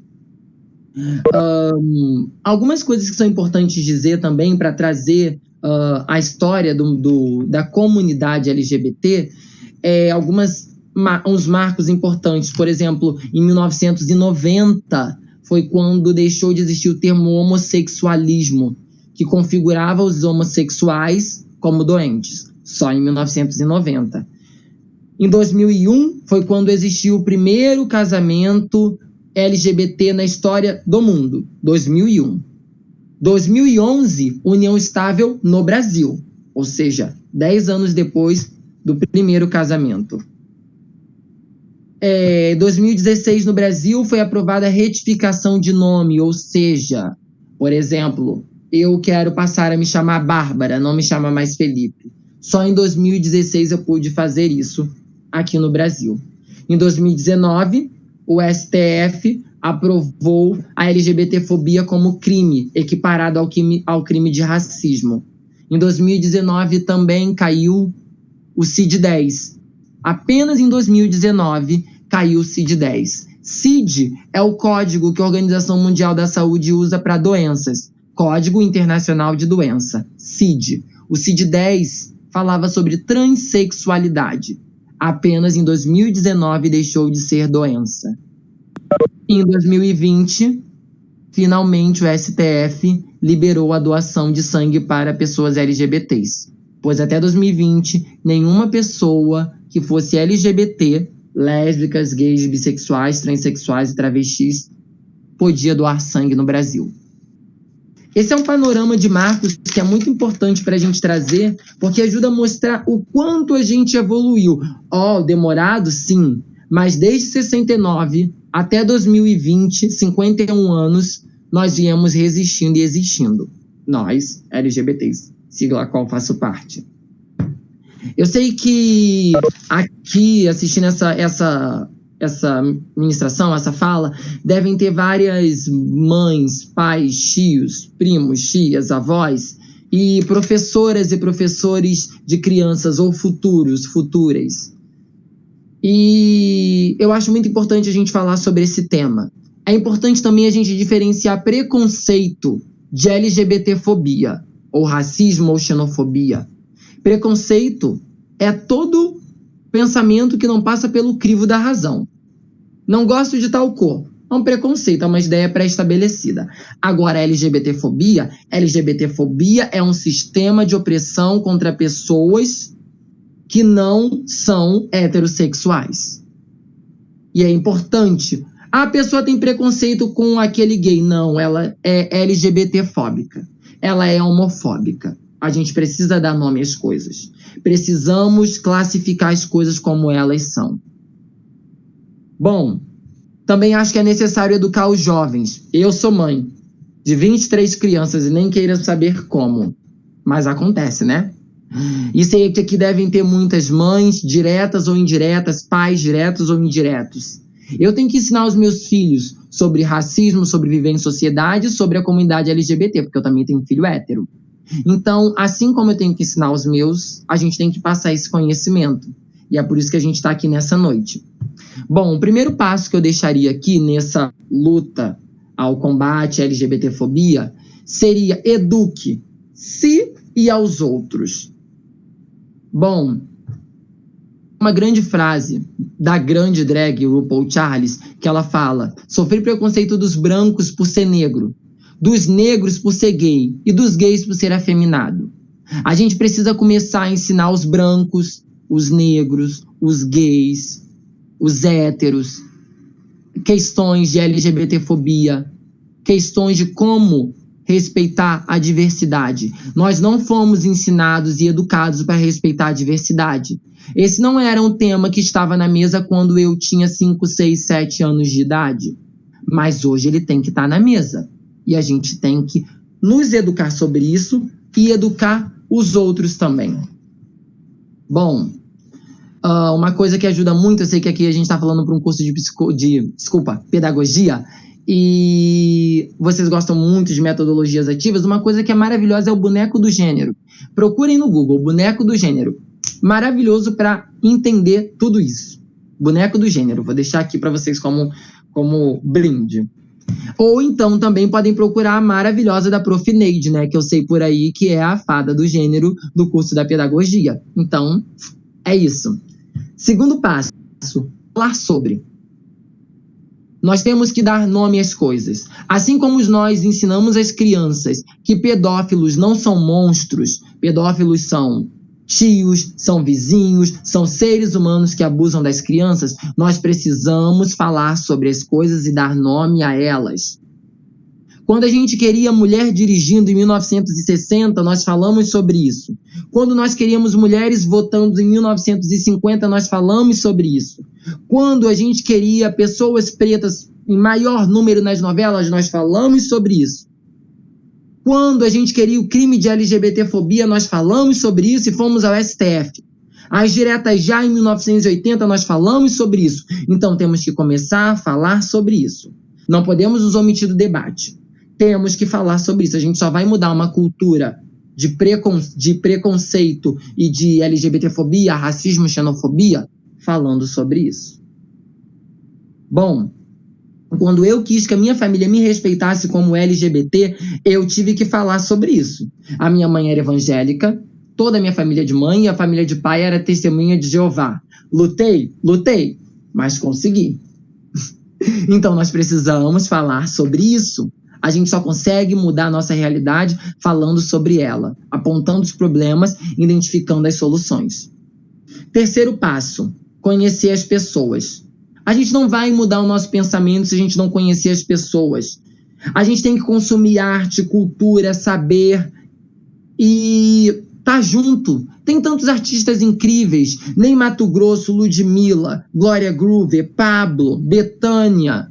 Speaker 3: Algumas coisas que são importantes dizer também para trazer a história da comunidade LGBT, uns marcos importantes. Por exemplo, em 1990 foi quando deixou de existir o termo homossexualismo, que configurava os homossexuais como doentes, só em 1990. Em 2001 foi quando existiu o primeiro casamento LGBT na história do mundo, 2001. 2011, união estável no Brasil, ou seja, 10 anos depois do primeiro casamento. 2016, no Brasil, foi aprovada a retificação de nome, ou seja, por exemplo, eu quero passar a me chamar Bárbara, não me chama mais Felipe. Só em 2016 eu pude fazer isso aqui no Brasil. Em 2019, o STF aprovou a LGBTfobia como crime, equiparado ao crime de racismo. Em 2019 também caiu o CID-10. Apenas em 2019 caiu o CID-10. CID é o código que a Organização Mundial da Saúde usa para doenças. Código Internacional de Doença, CID. O CID-10 falava sobre transexualidade. Apenas em 2019 deixou de ser doença. Em 2020, finalmente o STF liberou a doação de sangue para pessoas LGBTs. Pois até 2020, nenhuma pessoa que fosse LGBT, lésbicas, gays, bissexuais, transexuais e travestis, podia doar sangue no Brasil. Esse é um panorama de marcos que é muito importante para a gente trazer, porque ajuda a mostrar o quanto a gente evoluiu. Demorado, sim, mas desde 69 até 2020, 51 anos, nós viemos resistindo e existindo. Nós, LGBTs, sigla a qual faço parte. Eu sei que aqui, assistindo essa ministração, essa fala, devem ter várias mães, pais, tios, primos, tias, avós, e professoras e professores de crianças ou futuras. E eu acho muito importante a gente falar sobre esse tema. É importante também a gente diferenciar preconceito de LGBTfobia, ou racismo ou xenofobia. Preconceito é todo pensamento que não passa pelo crivo da razão. Não gosto de tal cor. É um preconceito, é uma ideia pré-estabelecida. Agora, LGBTfobia é um sistema de opressão contra pessoas que não são heterossexuais. E é importante. A pessoa tem preconceito com aquele gay. Não, ela é LGBTfóbica. Ela é homofóbica. A gente precisa dar nome às coisas. Precisamos classificar as coisas como elas são. Bom, também acho que é necessário educar os jovens. Eu sou mãe de 23 crianças e nem queira saber como. Mas acontece, né? E sei que aqui devem ter muitas mães, diretas ou indiretas, pais diretos ou indiretos. Eu tenho que ensinar os meus filhos sobre racismo, sobre viver em sociedade, sobre a comunidade LGBT, porque eu também tenho um filho hétero. Então, assim como eu tenho que ensinar os meus, a gente tem que passar esse conhecimento. E é por isso que a gente está aqui nessa noite. Bom, o primeiro passo que eu deixaria aqui nessa luta ao combate à LGBTfobia seria eduque-se e aos outros. Bom, uma grande frase da grande drag RuPaul Charles, que ela fala: sofri preconceito dos brancos por ser negro, dos negros por ser gay e dos gays por ser afeminado. A gente precisa começar a ensinar os brancos, os negros, os gays, os héteros, questões de LGBTfobia, questões de como respeitar a diversidade. Nós não fomos ensinados e educados para respeitar a diversidade. Esse não era um tema que estava na mesa quando eu tinha 5, 6, 7 anos de idade. Mas hoje ele tem que estar na mesa. E a gente tem que nos educar sobre isso e educar os outros também. Bom, uma coisa que ajuda muito, eu sei que aqui a gente está falando para um curso de pedagogia, e vocês gostam muito de metodologias ativas. Uma coisa que é maravilhosa é o boneco do gênero. Procurem no Google, boneco do gênero. Maravilhoso para entender tudo isso. Boneco do gênero, vou deixar aqui para vocês como brinde. Ou então também podem procurar a maravilhosa da Prof. Neide, né, que eu sei por aí que é a fada do gênero do curso da pedagogia. Então, é isso. Segundo passo, falar sobre. Nós temos que dar nome às coisas. Assim como nós ensinamos às crianças que pedófilos não são monstros, pedófilos são tios, são vizinhos, são seres humanos que abusam das crianças. Nós precisamos falar sobre as coisas e dar nome a elas. Quando a gente queria mulher dirigindo em 1960, nós falamos sobre isso. Quando nós queríamos mulheres votando em 1950, nós falamos sobre isso. Quando a gente queria pessoas pretas em maior número nas novelas, nós falamos sobre isso. Quando a gente queria o crime de LGBTfobia, nós falamos sobre isso e fomos ao STF. As diretas já em 1980, nós falamos sobre isso. Então temos que começar a falar sobre isso. Não podemos nos omitir do debate. Temos que falar sobre isso. A gente só vai mudar uma cultura de preconceito e de LGBTfobia, racismo, xenofobia, falando sobre isso. Bom, quando eu quis que a minha família me respeitasse como LGBT, eu tive que falar sobre isso. A minha mãe era evangélica, toda a minha família de mãe e a família de pai era testemunha de Jeová. Lutei, mas consegui. Então nós precisamos falar sobre isso. A gente só consegue mudar a nossa realidade falando sobre ela, apontando os problemas, identificando as soluções. Terceiro passo, conhecer as pessoas. A gente não vai mudar o nosso pensamento se a gente não conhecer as pessoas. A gente tem que consumir arte, cultura, saber e tá junto. Tem tantos artistas incríveis, Ney Matogrosso, Ludmilla, Glória Groover, Pablo, Bethânia.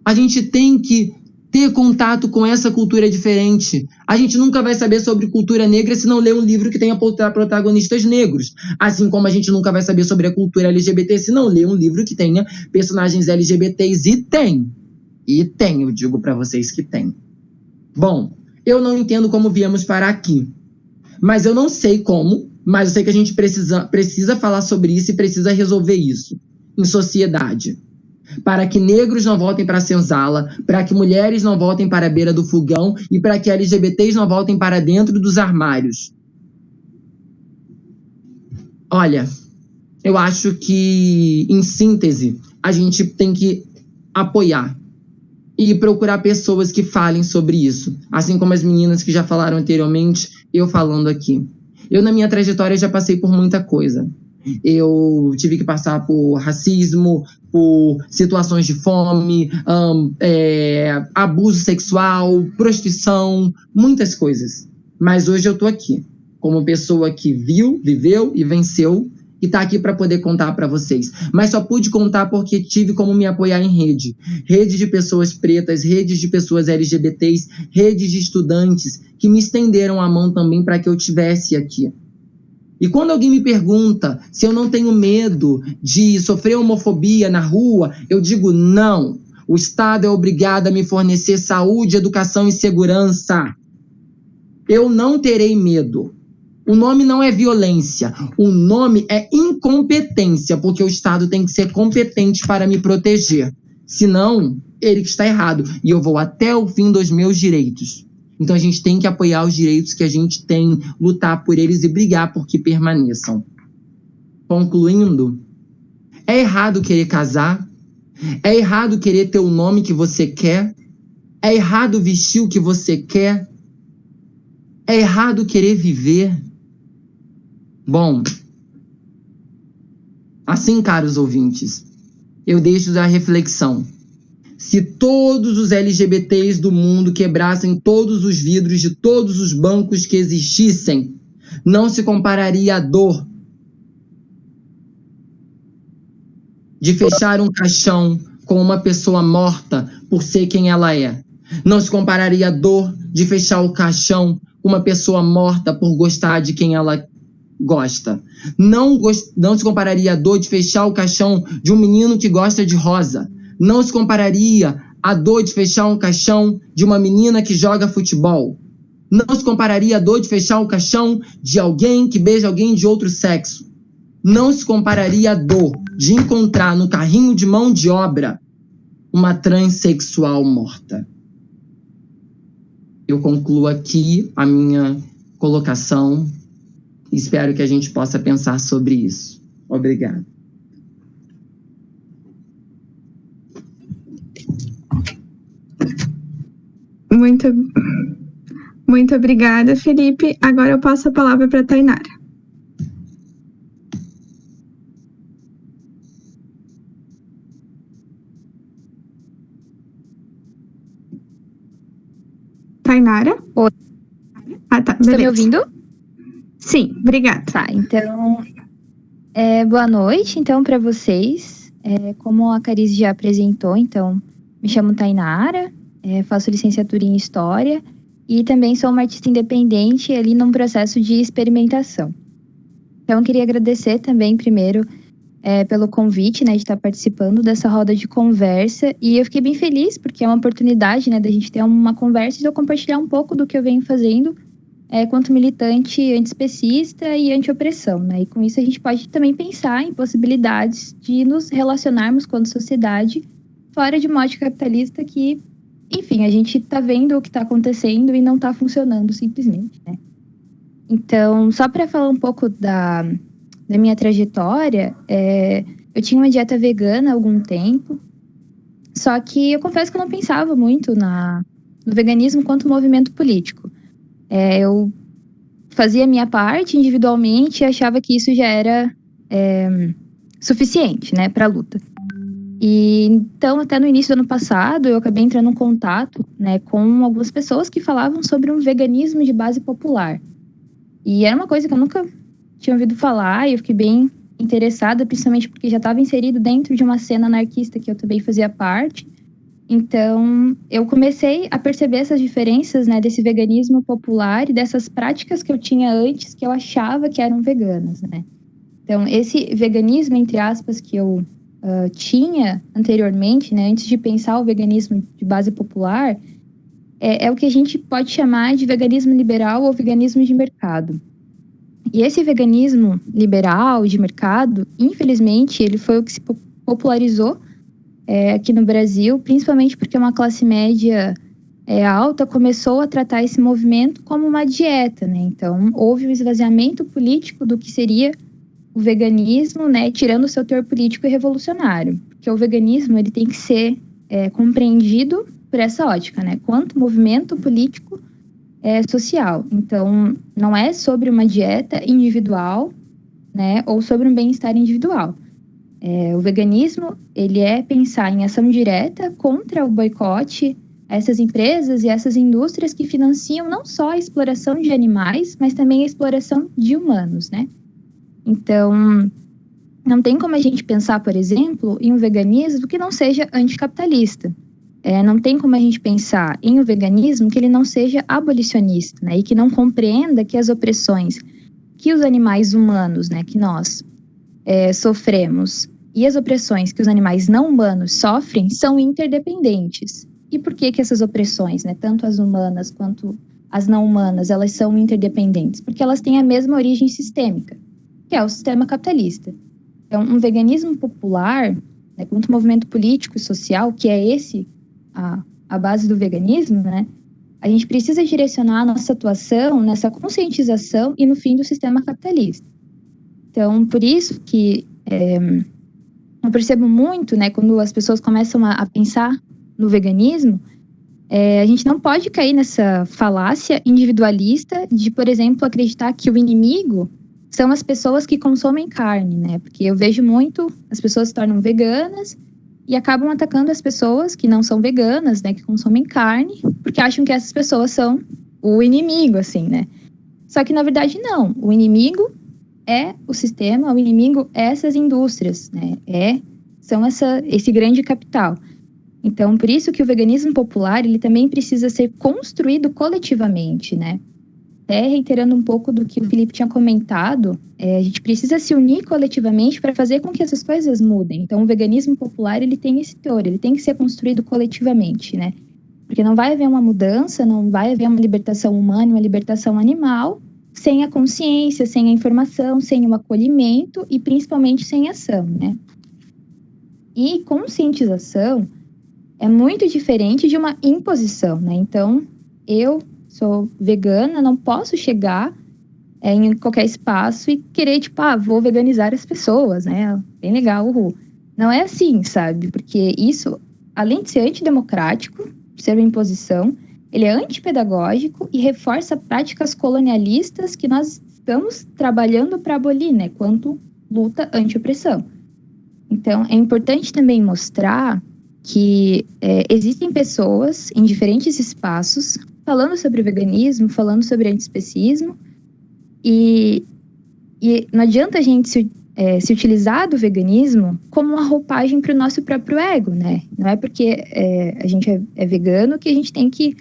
Speaker 3: A gente tem que ter contato com essa cultura diferente. A gente nunca vai saber sobre cultura negra se não ler um livro que tenha protagonistas negros. Assim como a gente nunca vai saber sobre a cultura LGBT se não ler um livro que tenha personagens LGBTs. E tem, eu digo para vocês que tem. Bom, eu não entendo como viemos parar aqui. Mas eu não sei como, mas eu sei que a gente precisa falar sobre isso e precisa resolver isso em sociedade. Para que negros não voltem para a senzala, para que mulheres não voltem para a beira do fogão e para que LGBTs não voltem para dentro dos armários. Olha, eu acho que, em síntese, a gente tem que apoiar e procurar pessoas que falem sobre isso. Assim como as meninas que já falaram anteriormente, eu falando aqui. Eu, na minha trajetória, já passei por muita coisa. Eu tive que passar por racismo, por situações de fome, abuso sexual, prostituição, muitas coisas. Mas hoje eu tô aqui, como pessoa que viu, viveu e venceu, e tá aqui para poder contar para vocês. Mas só pude contar porque tive como me apoiar em rede. Rede de pessoas pretas, redes de pessoas LGBTs, redes de estudantes que me estenderam a mão também para que eu estivesse aqui. E quando alguém me pergunta se eu não tenho medo de sofrer homofobia na rua, eu digo não. O Estado é obrigado a me fornecer saúde, educação e segurança. Eu não terei medo. O nome não é violência, o nome é incompetência, porque o Estado tem que ser competente para me proteger. Senão, ele que está errado. E eu vou até o fim dos meus direitos. Então a gente tem que apoiar os direitos que a gente tem, lutar por eles e brigar por que permaneçam. Concluindo, é errado querer casar, é errado querer ter o nome que você quer, é errado vestir o que você quer, é errado querer viver. Bom, assim, caros ouvintes, eu deixo a reflexão. Se todos os LGBTs do mundo quebrassem todos os vidros de todos os bancos que existissem, não se compararia a dor de fechar um caixão com uma pessoa morta por ser quem ela é. Não se compararia a dor de fechar o caixão com uma pessoa morta por gostar de quem ela gosta. Não se compararia a dor de fechar o caixão de um menino que gosta de rosa. Não se compararia a dor de fechar um caixão de uma menina que joga futebol. Não se compararia a dor de fechar o caixão de alguém que beija alguém de outro sexo. Não se compararia a dor de encontrar no carrinho de mão de obra uma transexual morta. Eu concluo aqui a minha colocação. Espero que a gente possa pensar sobre isso. Obrigado.
Speaker 2: Muito obrigada, Felipe. Agora eu passo a palavra para a Tainara. Tainara?
Speaker 7: Oi.
Speaker 2: Ah, tá. Beleza.
Speaker 7: Tá me ouvindo?
Speaker 2: Sim, obrigada.
Speaker 7: Tá, então, boa noite, então, para vocês. Como a Cariz já apresentou, então, me chamo Tainara, faço licenciatura em História e também sou uma artista independente ali num processo de experimentação. Então, eu queria agradecer também, primeiro, pelo convite, né, de estar participando dessa roda de conversa, e eu fiquei bem feliz, porque é uma oportunidade, né, da gente ter uma conversa e eu compartilhar um pouco do que eu venho fazendo quanto militante antiespecista e anti-opressão, né, e com isso a gente pode também pensar em possibilidades de nos relacionarmos com a sociedade fora de uma ótica capitalista que, enfim, a gente está vendo o que está acontecendo e não está funcionando simplesmente, né. Então, só para falar um pouco da minha trajetória, eu tinha uma dieta vegana há algum tempo, só que eu confesso que eu não pensava muito no veganismo quanto movimento político. Eu fazia a minha parte individualmente e achava que isso já era suficiente, né, para a luta. E então, até no início do ano passado, eu acabei entrando em contato, né, com algumas pessoas que falavam sobre um veganismo de base popular. E era uma coisa que eu nunca tinha ouvido falar, e eu fiquei bem interessada, principalmente porque já estava inserido dentro de uma cena anarquista que eu também fazia parte. Então, eu comecei a perceber essas diferenças, né, desse veganismo popular e dessas práticas que eu tinha antes, que eu achava que eram veganas, né. Então, esse veganismo, entre aspas, que eu tinha anteriormente, né, antes de pensar o veganismo de base popular, é o que a gente pode chamar de veganismo liberal ou veganismo de mercado. E esse veganismo liberal de mercado, infelizmente, ele foi o que se popularizou aqui no Brasil, principalmente porque uma classe média alta começou a tratar esse movimento como uma dieta, né? Então, houve um esvaziamento político do que seria o veganismo, né? Tirando o seu teor político e revolucionário. Porque o veganismo, ele tem que ser compreendido por essa ótica, né? Quanto movimento político social. Então, não é sobre uma dieta individual, né, ou sobre um bem-estar individual. O veganismo, ele é pensar em ação direta contra o boicote a essas empresas e essas indústrias que financiam não só a exploração de animais, mas também a exploração de humanos, né? Então, não tem como a gente pensar, por exemplo, em um veganismo que não seja anticapitalista. Não tem como a gente pensar em um veganismo que ele não seja abolicionista, né, e que não compreenda que as opressões que os animais humanos, né, que nós sofremos, e as opressões que os animais não humanos sofrem são interdependentes. E por que essas opressões, né, tanto as humanas quanto as não humanas, elas são interdependentes? Porque elas têm a mesma origem sistêmica, que é o sistema capitalista. Então, um veganismo popular, né, quanto movimento político e social, que é esse a base do veganismo, né? A gente precisa direcionar a nossa atuação nessa conscientização e no fim do sistema capitalista. Então, por isso que eu percebo muito, né, quando as pessoas começam a pensar no veganismo, a gente não pode cair nessa falácia individualista de, por exemplo, acreditar que o inimigo são as pessoas que consomem carne, né? Porque eu vejo muito as pessoas se tornam veganas e acabam atacando as pessoas que não são veganas, né, que consomem carne, porque acham que essas pessoas são o inimigo, assim, né? Só que, na verdade, não. O inimigo é o sistema, o inimigo é essas indústrias, né? São esse grande capital. Então, por isso que o veganismo popular, ele também precisa ser construído coletivamente, né? Até reiterando um pouco do que o Felipe tinha comentado, a gente precisa se unir coletivamente para fazer com que essas coisas mudem. Então, o veganismo popular, ele tem esse teor, ele tem que ser construído coletivamente, né? Porque não vai haver uma mudança, não vai haver uma libertação humana, uma libertação animal, sem a consciência, sem a informação, sem o acolhimento e, principalmente, sem ação, né? E conscientização é muito diferente de uma imposição, né? Então, eu sou vegana, não posso chegar em qualquer espaço e querer, tipo, vou veganizar as pessoas, né? Bem legal, uhul. Não é assim, sabe? Porque isso, além de ser antidemocrático, de ser uma imposição, ele é antipedagógico e reforça práticas colonialistas que nós estamos trabalhando para abolir, né, quanto luta anti-opressão. Então, é importante também mostrar que existem pessoas em diferentes espaços falando sobre veganismo, falando sobre antiespecismo, e não adianta a gente se utilizar do veganismo como uma roupagem para o nosso próprio ego, né? Não é porque a gente é vegano que a gente tem que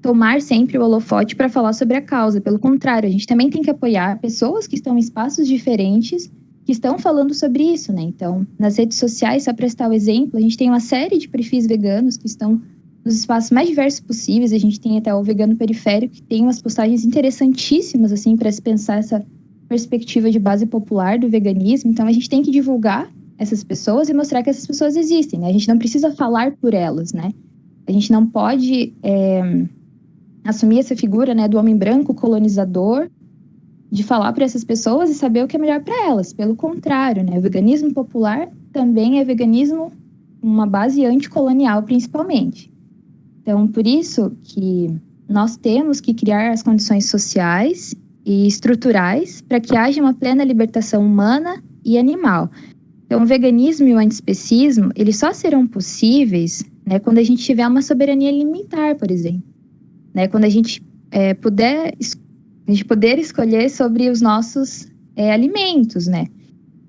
Speaker 7: tomar sempre o holofote para falar sobre a causa. Pelo contrário, a gente também tem que apoiar pessoas que estão em espaços diferentes, que estão falando sobre isso, né? Então, nas redes sociais, só para citar o exemplo, a gente tem uma série de perfis veganos que estão nos espaços mais diversos possíveis. A gente tem até o Vegano Periférico, que tem umas postagens interessantíssimas, assim, para se pensar essa perspectiva de base popular do veganismo. Então, a gente tem que divulgar essas pessoas e mostrar que essas pessoas existem, né? A gente não precisa falar por elas, né? A gente não pode assumir essa figura, né, do homem branco colonizador, de falar para essas pessoas e saber o que é melhor para elas. Pelo contrário, né? O veganismo popular também é veganismo uma base anticolonial, principalmente. Então, por isso que nós temos que criar as condições sociais e estruturais para que haja uma plena libertação humana e animal. Então, o veganismo e o antiespecismo, eles só serão possíveis, né, quando a gente tiver uma soberania alimentar, por exemplo. Né, quando a gente poder escolher sobre os nossos alimentos, né?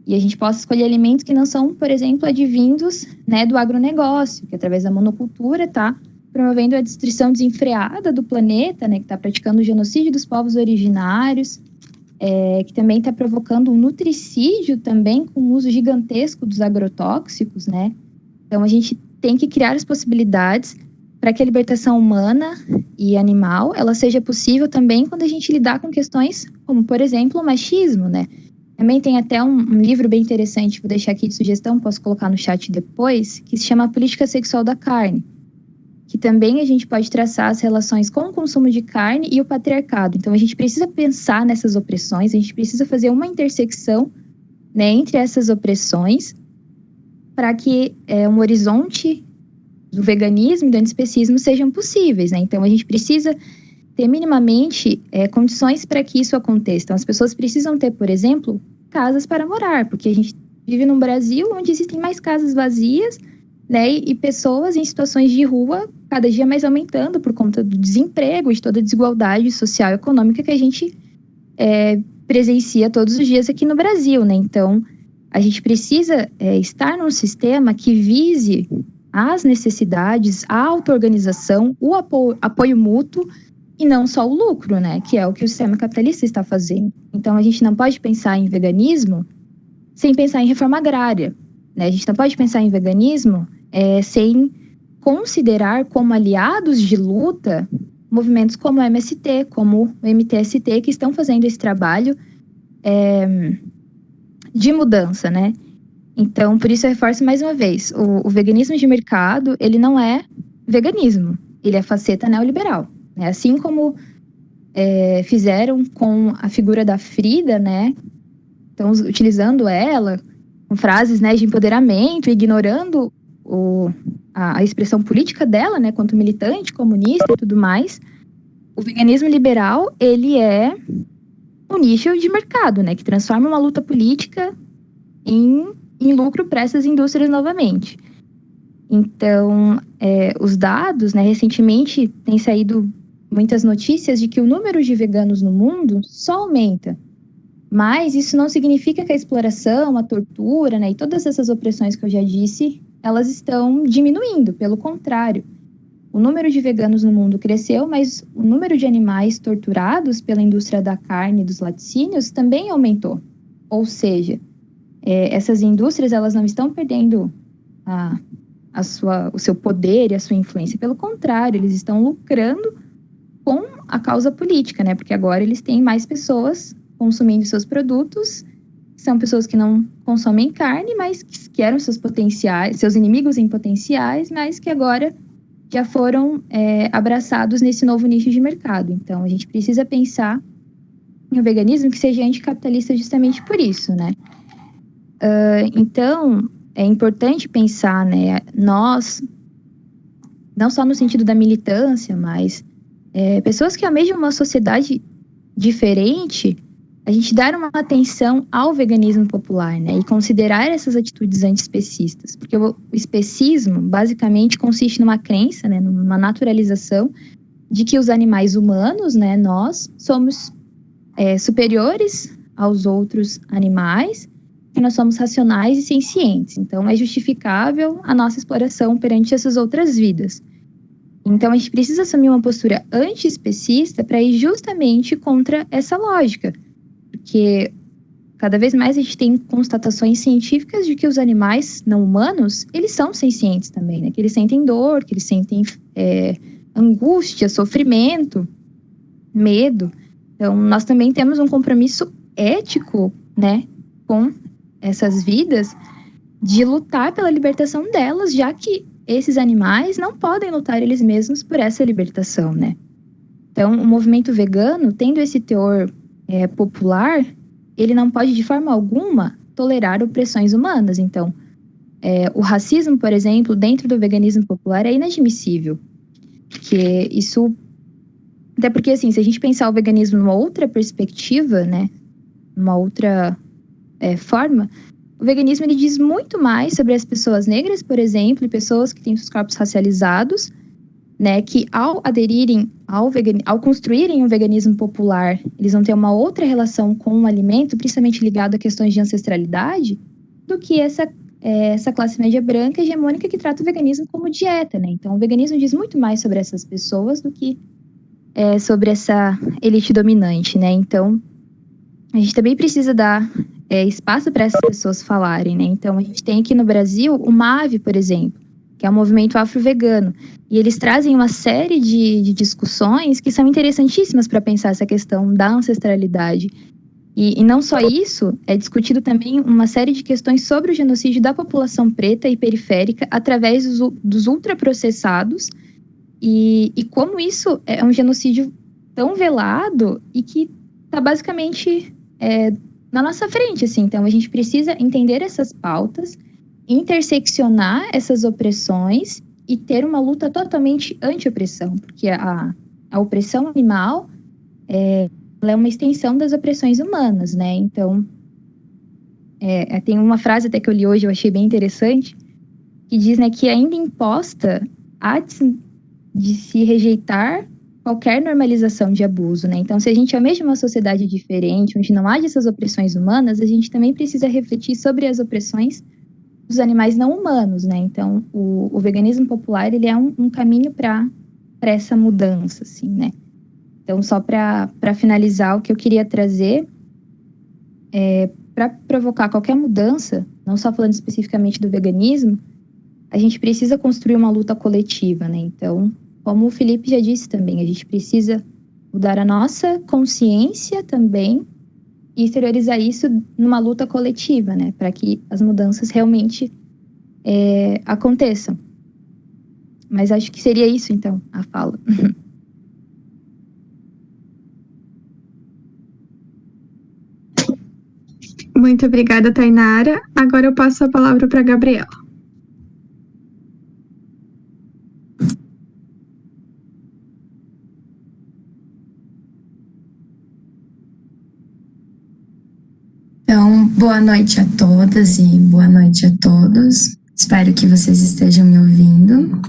Speaker 7: E a gente possa escolher alimentos que não são, por exemplo, advindos, né, do agronegócio, que através da monocultura está promovendo a destruição desenfreada do planeta, né, que está praticando o genocídio dos povos originários, que também está provocando um nutricídio também com o uso gigantesco dos agrotóxicos, né? Então, a gente tem que criar as possibilidades para que a libertação humana e animal, ela seja possível também quando a gente lidar com questões como, por exemplo, o machismo, né? Também tem até um livro bem interessante, vou deixar aqui de sugestão, posso colocar no chat depois, que se chama Política Sexual da Carne, que também a gente pode traçar as relações com o consumo de carne e o patriarcado. Então, a gente precisa pensar nessas opressões, a gente precisa fazer uma intersecção, né, entre essas opressões, para que um horizonte do veganismo e do antiespecismo sejam possíveis, né? Então, a gente precisa ter minimamente condições para que isso aconteça. Então, as pessoas precisam ter, por exemplo, casas para morar, porque a gente vive num Brasil onde existem mais casas vazias, né? E pessoas em situações de rua cada dia mais aumentando por conta do desemprego, de toda a desigualdade social e econômica que a gente presencia todos os dias aqui no Brasil, né? Então, a gente precisa estar num sistema que vise as necessidades, a auto-organização, o apoio mútuo e não só o lucro, né? Que é o que o sistema capitalista está fazendo. Então, a gente não pode pensar em veganismo sem pensar em reforma agrária, né? A gente não pode pensar em veganismo sem considerar como aliados de luta movimentos como o MST, como o MTST, que estão fazendo esse trabalho de mudança, né? Então, por isso eu reforço mais uma vez, o veganismo de mercado, ele não é veganismo, ele é faceta neoliberal, né? Assim como fizeram com a figura da Frida, né? Então, utilizando ela com frases, né, de empoderamento, ignorando a expressão política dela, né, quanto militante, comunista e tudo mais. O veganismo liberal, ele é um nicho de mercado, né, que transforma uma luta política em lucro para essas indústrias novamente. Então, os dados, né, recentemente tem saído muitas notícias de que o número de veganos no mundo só aumenta. Mas isso não significa que a exploração, a tortura, né, e todas essas opressões que eu já disse, elas estão diminuindo. Pelo contrário, o número de veganos no mundo cresceu, mas o número de animais torturados pela indústria da carne e dos laticínios também aumentou. Ou seja, essas indústrias, elas não estão perdendo o seu poder e a sua influência. Pelo contrário, eles estão lucrando com a causa política, né? Porque agora eles têm mais pessoas consumindo seus produtos. São pessoas que não consomem carne, mas que eram seus inimigos em potenciais, mas que agora já foram abraçados nesse novo nicho de mercado. Então, a gente precisa pensar em um veganismo que seja anticapitalista justamente por isso, né? Então, é importante pensar, né? Nós não só no sentido da militância, mas pessoas que almejam uma sociedade diferente, a gente dar uma atenção ao veganismo popular, né? E considerar essas atitudes antiespecistas. Porque o especismo, basicamente, consiste numa crença, né? Numa naturalização de que os animais humanos, né? Nós somos superiores aos outros animais, que nós somos racionais e sencientes. Então, é justificável a nossa exploração perante essas outras vidas. Então, a gente precisa assumir uma postura anti-especista para ir justamente contra essa lógica. Porque cada vez mais a gente tem constatações científicas de que os animais não humanos, eles são sencientes também, né? Que eles sentem dor, que eles sentem angústia, sofrimento, medo. Então, nós também temos um compromisso ético, né, com essas vidas, de lutar pela libertação delas, já que esses animais não podem lutar eles mesmos por essa libertação, né? Então, o movimento vegano, tendo esse teor popular, ele não pode, de forma alguma, tolerar opressões humanas. Então, o racismo, por exemplo, dentro do veganismo popular é inadmissível. Porque isso... Até porque, assim, se a gente pensar o veganismo numa outra perspectiva, né? Uma outra forma... O veganismo, ele diz muito mais sobre as pessoas negras, por exemplo, e pessoas que têm seus corpos racializados, né, que ao aderirem ao construírem um veganismo popular, eles vão ter uma outra relação com o alimento, principalmente ligado a questões de ancestralidade, do que essa classe média branca hegemônica que trata o veganismo como dieta, né? Então, o veganismo diz muito mais sobre essas pessoas do que sobre essa elite dominante, né? Então, a gente também precisa dar espaço para essas pessoas falarem, né? Então, a gente tem aqui no Brasil o MAVE, por exemplo, que é o movimento afro-vegano. E eles trazem uma série de discussões que são interessantíssimas para pensar essa questão da ancestralidade. E não só isso, é discutido também uma série de questões sobre o genocídio da população preta e periférica através dos ultraprocessados e como isso é um genocídio tão velado e que está basicamente na nossa frente, assim. Então, a gente precisa entender essas pautas, interseccionar essas opressões e ter uma luta totalmente anti-opressão, porque a opressão animal ela é uma extensão das opressões humanas, né? Então, tem uma frase até que eu li hoje, eu achei bem interessante, que diz, né, que ainda imposta há de se rejeitar qualquer normalização de abuso, né? Então, se a gente almeja uma sociedade diferente, onde não haja essas opressões humanas, a gente também precisa refletir sobre as opressões dos animais não humanos, né? Então, o veganismo popular, ele é um caminho para essa mudança, assim, né? Então, só para finalizar, o que eu queria trazer para provocar qualquer mudança, não só falando especificamente do veganismo, a gente precisa construir uma luta coletiva, né? Então, como o Felipe já disse também, a gente precisa mudar a nossa consciência também e exteriorizar isso numa luta coletiva, né? Para que as mudanças realmente aconteçam. Mas acho que seria isso, então, a fala.
Speaker 2: Muito obrigada, Tainara. Agora eu passo a palavra para a Gabriela.
Speaker 8: Então, boa noite a todas e boa noite a todos. Espero que vocês estejam me ouvindo.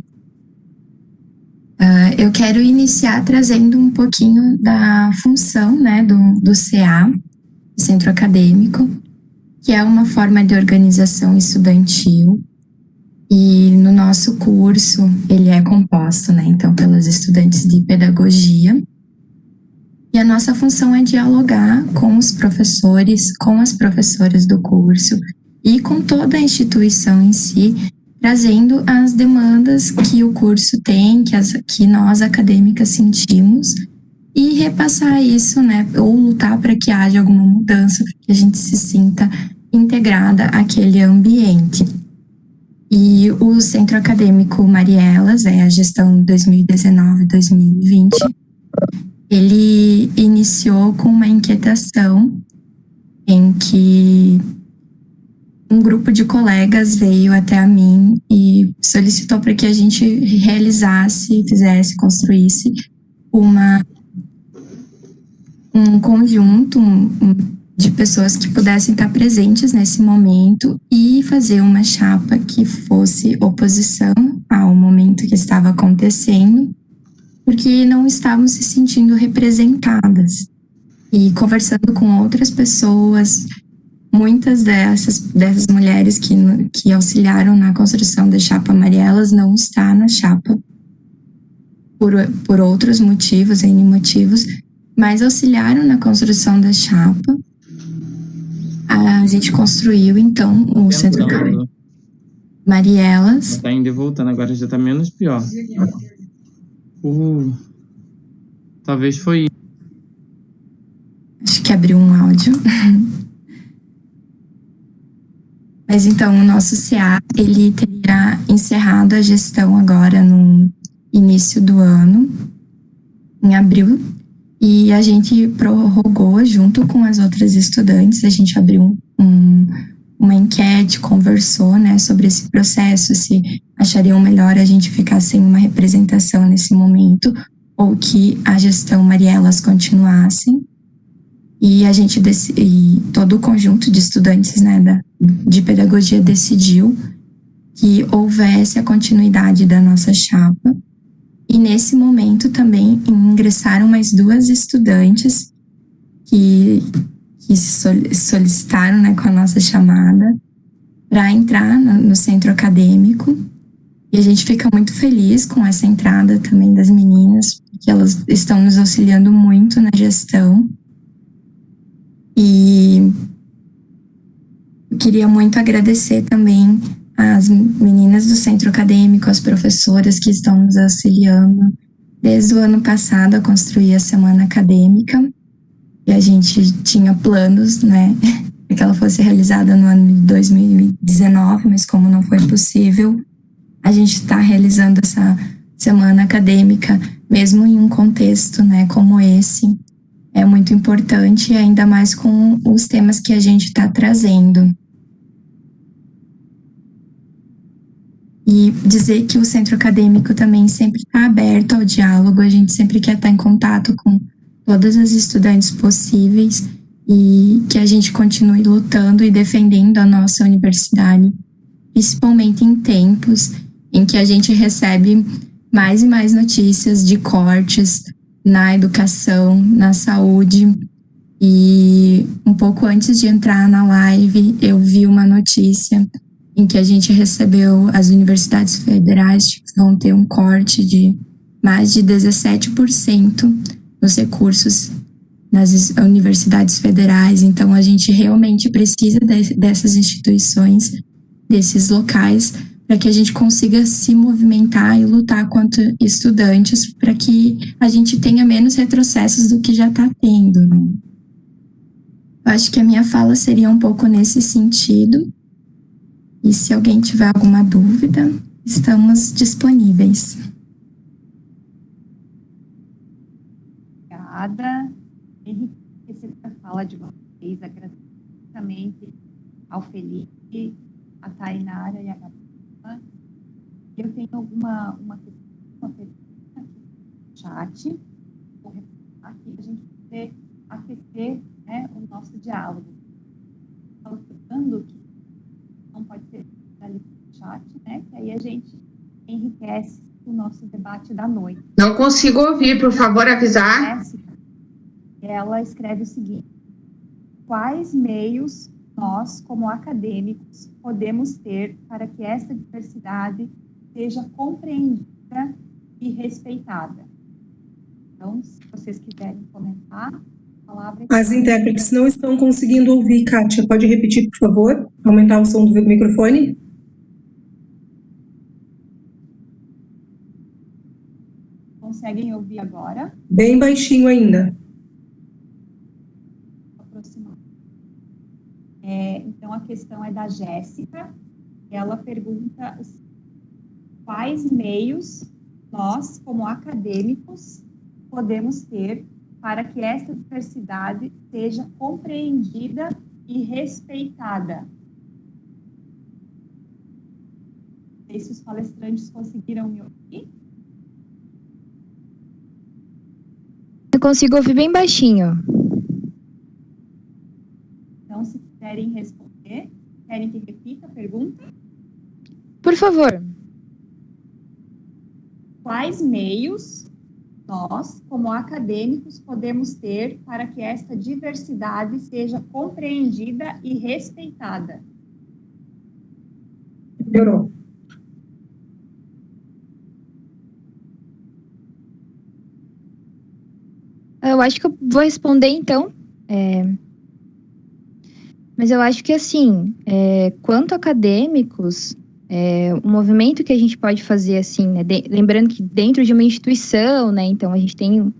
Speaker 8: Eu quero iniciar trazendo um pouquinho da função, né, do CA, Centro Acadêmico, que é uma forma de organização estudantil. E no nosso curso, ele é composto, né, então, pelos estudantes de pedagogia. E a nossa função é dialogar com os professores, com as professoras do curso e com toda a instituição em si, trazendo as demandas que o curso tem, que nós acadêmicas sentimos, e repassar isso, né, ou lutar para que haja alguma mudança, para que a gente se sinta integrada àquele ambiente. E o Centro Acadêmico Marielas, a gestão 2019-2020, ele iniciou com uma inquietação em que um grupo de colegas veio até a mim e solicitou para que a gente realizasse, fizesse, construísse um conjunto de pessoas que pudessem estar presentes nesse momento e fazer uma chapa que fosse oposição ao momento que estava acontecendo, porque não estavam se sentindo representadas. E conversando com outras pessoas, muitas dessas mulheres que auxiliaram na construção da chapa Mariellas não estão na chapa por outros motivos, N motivos, mas auxiliaram na construção da chapa. A gente construiu, então, o Centro Mariellas.
Speaker 3: Tá indo e voltando, agora já tá menos pior. Talvez foi.
Speaker 8: Acho que abriu um áudio. Mas então, o nosso CA, ele teria encerrado a gestão agora no início do ano, em abril, e a gente prorrogou junto com as outras estudantes, a gente abriu uma enquete, conversou, né, sobre esse processo, se achariam melhor a gente ficar sem uma representação nesse momento, ou que a gestão Mariellas continuasse. E a gente e todo o conjunto de estudantes, né, de pedagogia decidiu que houvesse a continuidade da nossa chapa. E nesse momento também ingressaram mais 2 estudantes que solicitaram, né, com a nossa chamada para entrar no centro acadêmico. E a gente fica muito feliz com essa entrada também das meninas, porque elas estão nos auxiliando muito na gestão. E eu queria muito agradecer também as meninas do centro acadêmico, as professoras que estão nos auxiliando desde o ano passado a construir a semana acadêmica. E a gente tinha planos, né, para que ela fosse realizada no ano de 2019, mas como não foi possível, a gente está realizando essa semana acadêmica, mesmo em um contexto, né, como esse. É muito importante, ainda mais com os temas que a gente está trazendo. E dizer que o centro acadêmico também sempre está aberto ao diálogo, a gente sempre quer estar em contato com todas as estudantes possíveis e que a gente continue lutando e defendendo a nossa universidade, principalmente em tempos em que a gente recebe mais e mais notícias de cortes na educação, na saúde. E um pouco antes de entrar na live, eu vi uma notícia em que a gente recebeu, as universidades federais vão ter um corte de mais de 17% nos recursos nas universidades federais. Então, a gente realmente precisa dessas instituições, desses locais, para que a gente consiga se movimentar e lutar quanto estudantes, para que a gente tenha menos retrocessos do que já está tendo, né? Eu acho que a minha fala seria um pouco nesse sentido. E se alguém tiver alguma dúvida, estamos disponíveis.
Speaker 1: Obrigada. Enriquecer a fala de vocês, agradeço ao Felipe, a Tainara e a Gabriela. Eu tenho uma pergunta no chat, vou repassar aqui, a gente poder aquecer, né, o nosso diálogo. Falando que não pode ser ali no chat, né, que aí a gente enriquece o nosso debate da noite.
Speaker 6: Não consigo ouvir, por favor, avisar.
Speaker 1: Ela escreve o seguinte: quais meios nós, como acadêmicos, podemos ter para que essa diversidade seja compreendida e respeitada? Então, se vocês quiserem comentar, a palavra...
Speaker 9: As intérpretes não estão conseguindo ouvir, Kátia. Pode repetir, por favor? Aumentar o som do microfone?
Speaker 1: Conseguem ouvir agora?
Speaker 9: Bem baixinho ainda.
Speaker 1: Então, a questão é da Jéssica. Ela pergunta quais meios nós, como acadêmicos, podemos ter para que essa diversidade seja compreendida e respeitada. sei se os palestrantes conseguiram me ouvir.
Speaker 7: Eu consigo ouvir bem baixinho.
Speaker 1: Então, se quiserem responder, querem que repita a pergunta?
Speaker 7: Por favor.
Speaker 1: Quais meios nós, como acadêmicos, podemos ter para que esta diversidade seja compreendida e respeitada?
Speaker 9: Melhorou.
Speaker 7: Eu acho que eu vou responder, então. Mas eu acho que, assim, quanto acadêmicos, o movimento que a gente pode fazer, assim, né, lembrando que dentro de uma instituição, né, então a gente tem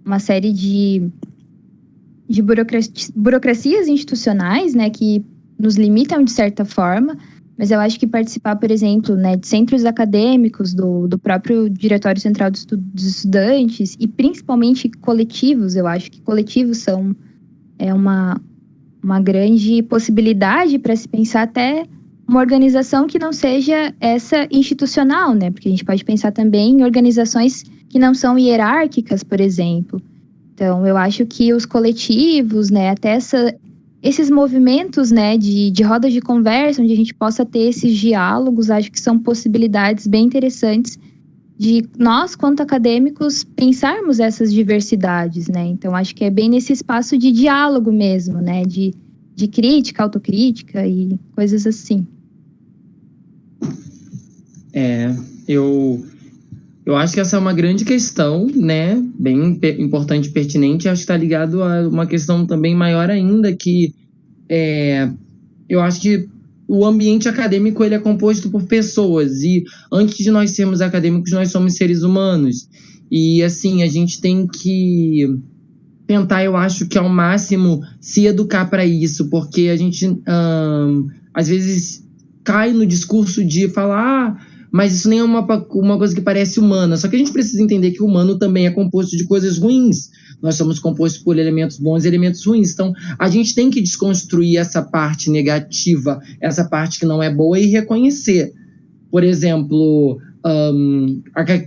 Speaker 7: uma série de burocracias institucionais, né, que nos limitam de certa forma, mas eu acho que participar, por exemplo, né, de centros acadêmicos, do próprio Diretório Central dos Estudantes, e principalmente coletivos, eu acho que coletivos são uma grande possibilidade para se pensar até uma organização que não seja essa institucional, né? Porque a gente pode pensar também em organizações que não são hierárquicas, por exemplo. Então, eu acho que os coletivos, né, até esses movimentos, né, de rodas de conversa, onde a gente possa ter esses diálogos, acho que são possibilidades bem interessantes de nós, quanto acadêmicos, pensarmos essas diversidades, né? Então, acho que é bem nesse espaço de diálogo mesmo, né? De crítica, autocrítica e coisas assim.
Speaker 3: Eu acho que essa é uma grande questão, né? Bem importante e pertinente. Acho que está ligado a uma questão também maior ainda, que eu acho que o ambiente acadêmico ele é composto por pessoas, e antes de nós sermos acadêmicos, nós somos seres humanos. E, assim, a gente tem que tentar, eu acho que ao máximo, se educar para isso, porque a gente, às vezes, cai no discurso de falar, mas isso nem é uma coisa que parece humana. Só que a gente precisa entender que o humano também é composto de coisas ruins. Nós somos compostos por elementos bons e elementos ruins. Então, a gente tem que desconstruir essa parte negativa, essa parte que não é boa, e reconhecer. Por exemplo,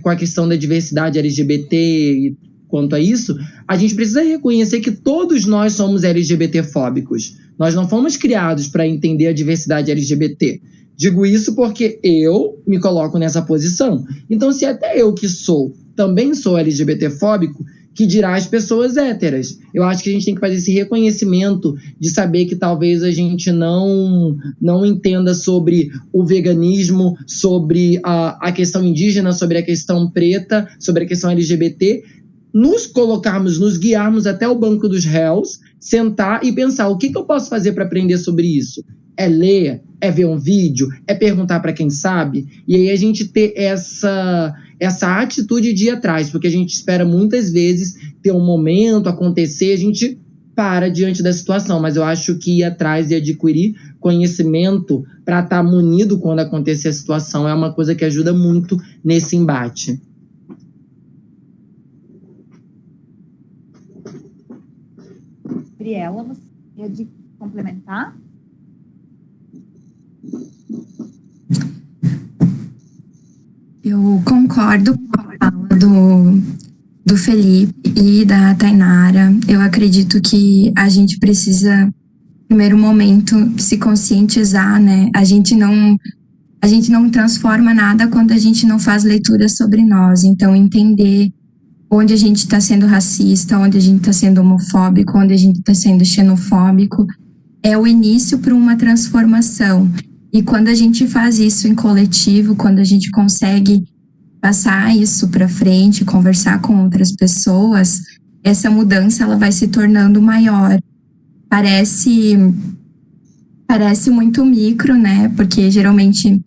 Speaker 3: com a questão da diversidade LGBT e quanto a isso, a gente precisa reconhecer que todos nós somos LGBT-fóbicos. Nós não fomos criados para entender a diversidade LGBT. Digo isso porque eu me coloco nessa posição. Então, se até eu que também sou LGBT-fóbico, que dirá as pessoas héteras? Eu acho que a gente tem que fazer esse reconhecimento de saber que talvez a gente não entenda sobre o veganismo, sobre a questão indígena, sobre a questão preta, sobre a questão LGBT, nos colocarmos, nos guiarmos até o banco dos réus, sentar e pensar o que eu posso fazer para aprender sobre isso. É ler, é ver um vídeo, é perguntar para quem sabe, e aí a gente ter essa atitude de ir atrás, porque a gente espera muitas vezes ter um momento, acontecer, a gente para diante da situação, mas eu acho que ir atrás e adquirir conhecimento para estar munido quando acontecer a situação é uma coisa que ajuda muito nesse embate.
Speaker 1: Gabriela, você queria complementar?
Speaker 8: Eu concordo com a fala do Felipe e da Tainara. Eu acredito que a gente precisa, no primeiro momento, se conscientizar, né? A gente não transforma nada quando a gente não faz leitura sobre nós. Então, entender onde a gente está sendo racista, onde a gente está sendo homofóbico, onde a gente está sendo xenofóbico, é o início para uma transformação. E quando a gente faz isso em coletivo, quando a gente consegue passar isso para frente, conversar com outras pessoas, essa mudança ela vai se tornando maior. Parece muito micro, né? Porque geralmente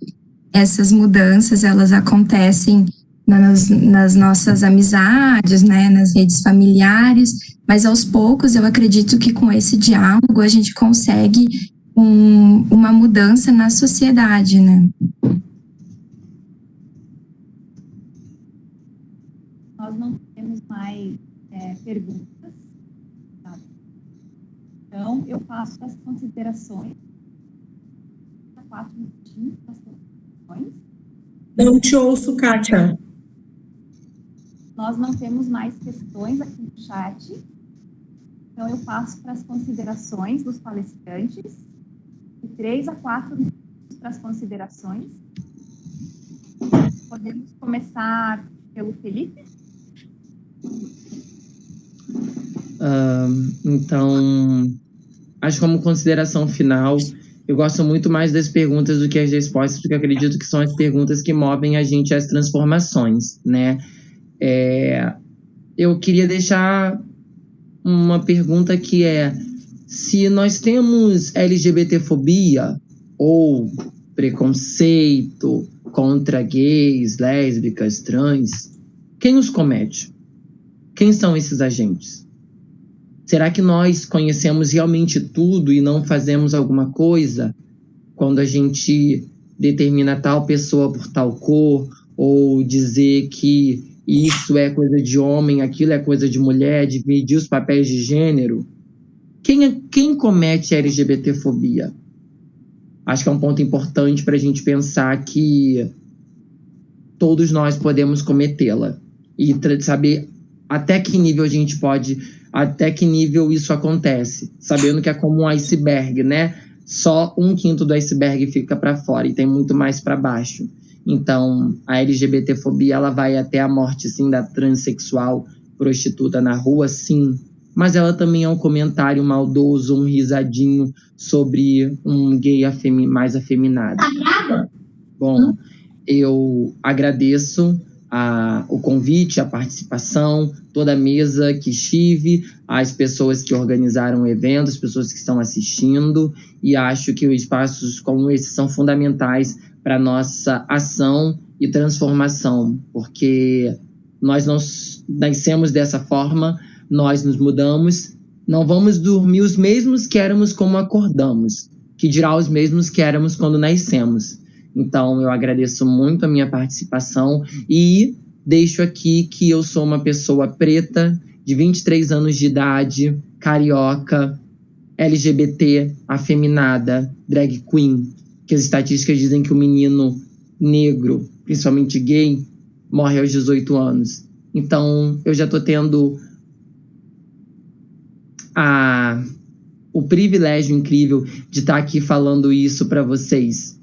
Speaker 8: essas mudanças elas acontecem nas nossas amizades, né? Nas redes familiares, mas aos poucos eu acredito que com esse diálogo a gente consegue uma mudança na sociedade, né?
Speaker 1: Nós não temos mais perguntas, tá? Então, eu faço as considerações. 4 minutinhos para as considerações.
Speaker 9: Não te ouço, Kátia.
Speaker 1: Nós não temos mais questões aqui no chat, então eu passo para as considerações dos palestrantes, de 3 a 4 minutos para as considerações. Podemos começar pelo Felipe?
Speaker 3: Então, acho que como consideração final, eu gosto muito mais das perguntas do que as respostas, porque acredito que são as perguntas que movem a gente às transformações, né? Eu queria deixar uma pergunta que é: se nós temos LGBTfobia ou preconceito contra gays, lésbicas, trans, quem os comete? Quem são esses agentes? Será que nós conhecemos realmente tudo e não fazemos alguma coisa quando a gente determina tal pessoa por tal cor, ou dizer que isso é coisa de homem, aquilo é coisa de mulher, dividir os papéis de gênero? Quem comete a LGBTfobia? Acho que é um ponto importante para a gente pensar que todos nós podemos cometê-la e saber até que nível a gente pode, até que nível isso acontece, sabendo que é como um iceberg, né? Só 1/5 do iceberg fica para fora e tem muito mais para baixo. Então, a LGBTfobia, ela vai até a morte, sim, da transexual prostituta na rua, sim, mas ela também é um comentário maldoso, um risadinho sobre um gay mais afeminado. Bom, eu agradeço o convite, a participação, toda a mesa que estive, as pessoas que organizaram o evento, as pessoas que estão assistindo, e acho que espaços como esse são fundamentais para a nossa ação e transformação, porque nós não nascemos dessa forma, nós nos mudamos, não vamos dormir os mesmos que éramos como acordamos, que dirá os mesmos que éramos quando nascemos. Então, eu agradeço muito a minha participação e deixo aqui que eu sou uma pessoa preta, de 23 anos de idade, carioca, LGBT, afeminada, drag queen, que as estatísticas dizem que o menino negro, principalmente gay, morre aos 18 anos. Então, eu já estou tendo o privilégio incrível de estar aqui falando isso para vocês,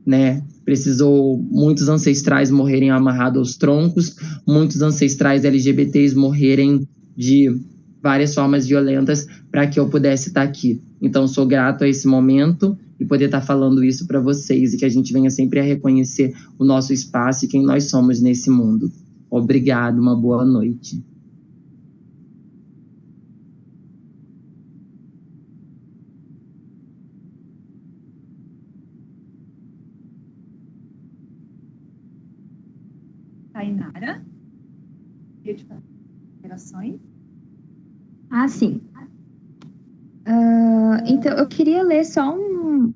Speaker 3: né? Precisou muitos ancestrais morrerem amarrados aos troncos, muitos ancestrais LGBTs morrerem de várias formas violentas para que eu pudesse estar aqui. Então, sou grato a esse momento e poder estar falando isso para vocês, e que a gente venha sempre a reconhecer o nosso espaço e quem nós somos nesse mundo. Obrigado, uma boa noite.
Speaker 1: Tainara, queria te fazer considerações?
Speaker 7: Sim. Então, eu queria ler só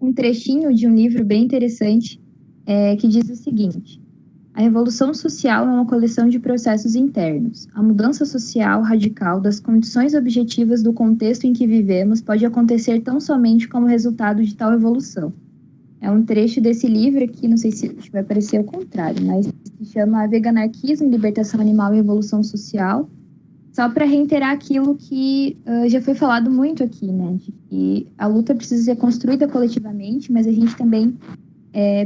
Speaker 7: um trechinho de um livro bem interessante, que diz o seguinte: a revolução social é uma coleção de processos internos. A mudança social radical das condições objetivas do contexto em que vivemos pode acontecer tão somente como resultado de tal evolução. É um trecho desse livro aqui, não sei se vai parecer o contrário, mas se chama Veganarquismo, Libertação Animal e Revolução Social. Só para reiterar aquilo que já foi falado muito aqui, né? De que a luta precisa ser construída coletivamente, mas a gente também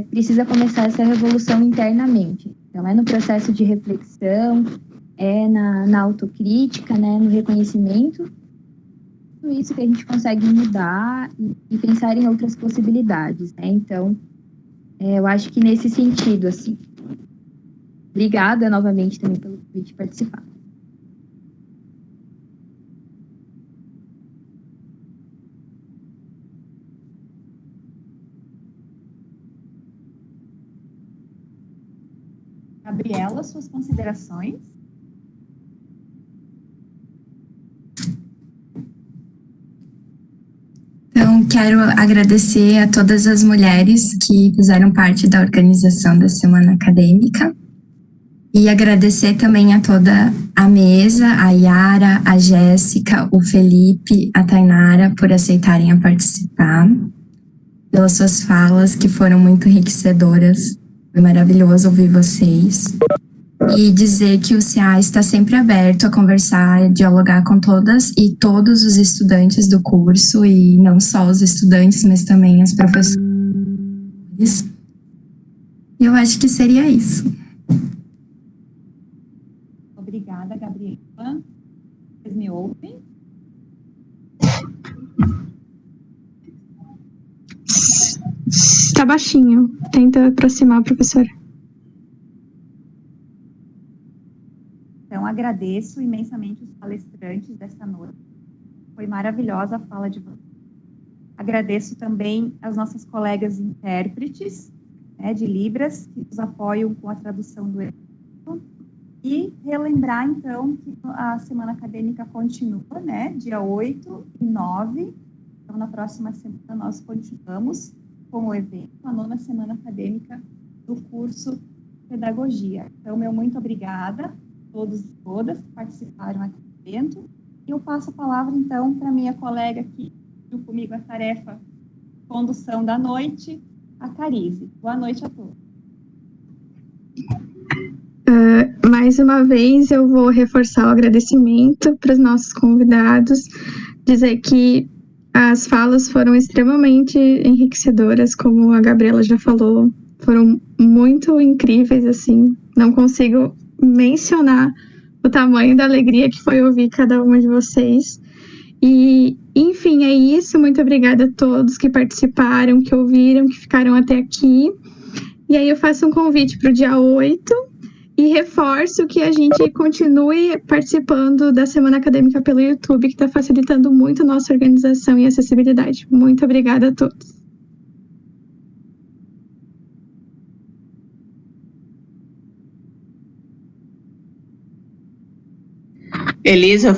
Speaker 7: precisa começar essa revolução internamente. Então, é no processo de reflexão, na autocrítica, né? No reconhecimento. Tudo isso que a gente consegue mudar e pensar em outras possibilidades, né? Então, eu acho que nesse sentido, assim. Obrigada novamente também pelo convite de participar.
Speaker 1: Gabriela, suas considerações?
Speaker 8: Então, quero agradecer a todas as mulheres que fizeram parte da organização da Semana Acadêmica e agradecer também a toda a mesa, a Yara, a Jéssica, o Felipe, a Tainara, por aceitarem a participar, pelas suas falas que foram muito enriquecedoras Foi maravilhoso ouvir vocês. E dizer que o CA está sempre aberto a conversar, a dialogar com todas e todos os estudantes do curso, e não só os estudantes, mas também as professores. Eu acho que seria isso.
Speaker 1: Obrigada, Gabriela. Vocês me ouvem?
Speaker 2: Está baixinho. Tenta aproximar, professora.
Speaker 1: Então, agradeço imensamente os palestrantes desta noite. Foi maravilhosa a fala de vocês. Agradeço também as nossas colegas intérpretes, né, de Libras, que nos apoiam com a tradução do evento. E relembrar, então, que a semana acadêmica continua, né, dia 8 e 9. Então, na próxima semana, nós continuamos com o evento, a 9ª semana acadêmica do curso de Pedagogia. Então, meu muito obrigada a todos e todas que participaram aqui do evento. E eu passo a palavra, então, para minha colega que viu comigo a tarefa de condução da noite, a Carize. Boa noite a todos.
Speaker 2: Mais uma vez, eu vou reforçar o agradecimento para os nossos convidados, dizer que as falas foram extremamente enriquecedoras, como a Gabriela já falou, foram muito incríveis, assim, não consigo mencionar o tamanho da alegria que foi ouvir cada uma de vocês. E, enfim, é isso, muito obrigada a todos que participaram, que ouviram, que ficaram até aqui. E aí eu faço um convite para o dia 8, e reforço que a gente continue participando da Semana Acadêmica pelo YouTube, que está facilitando muito a nossa organização e acessibilidade. Muito obrigada a todos.
Speaker 6: Elisa,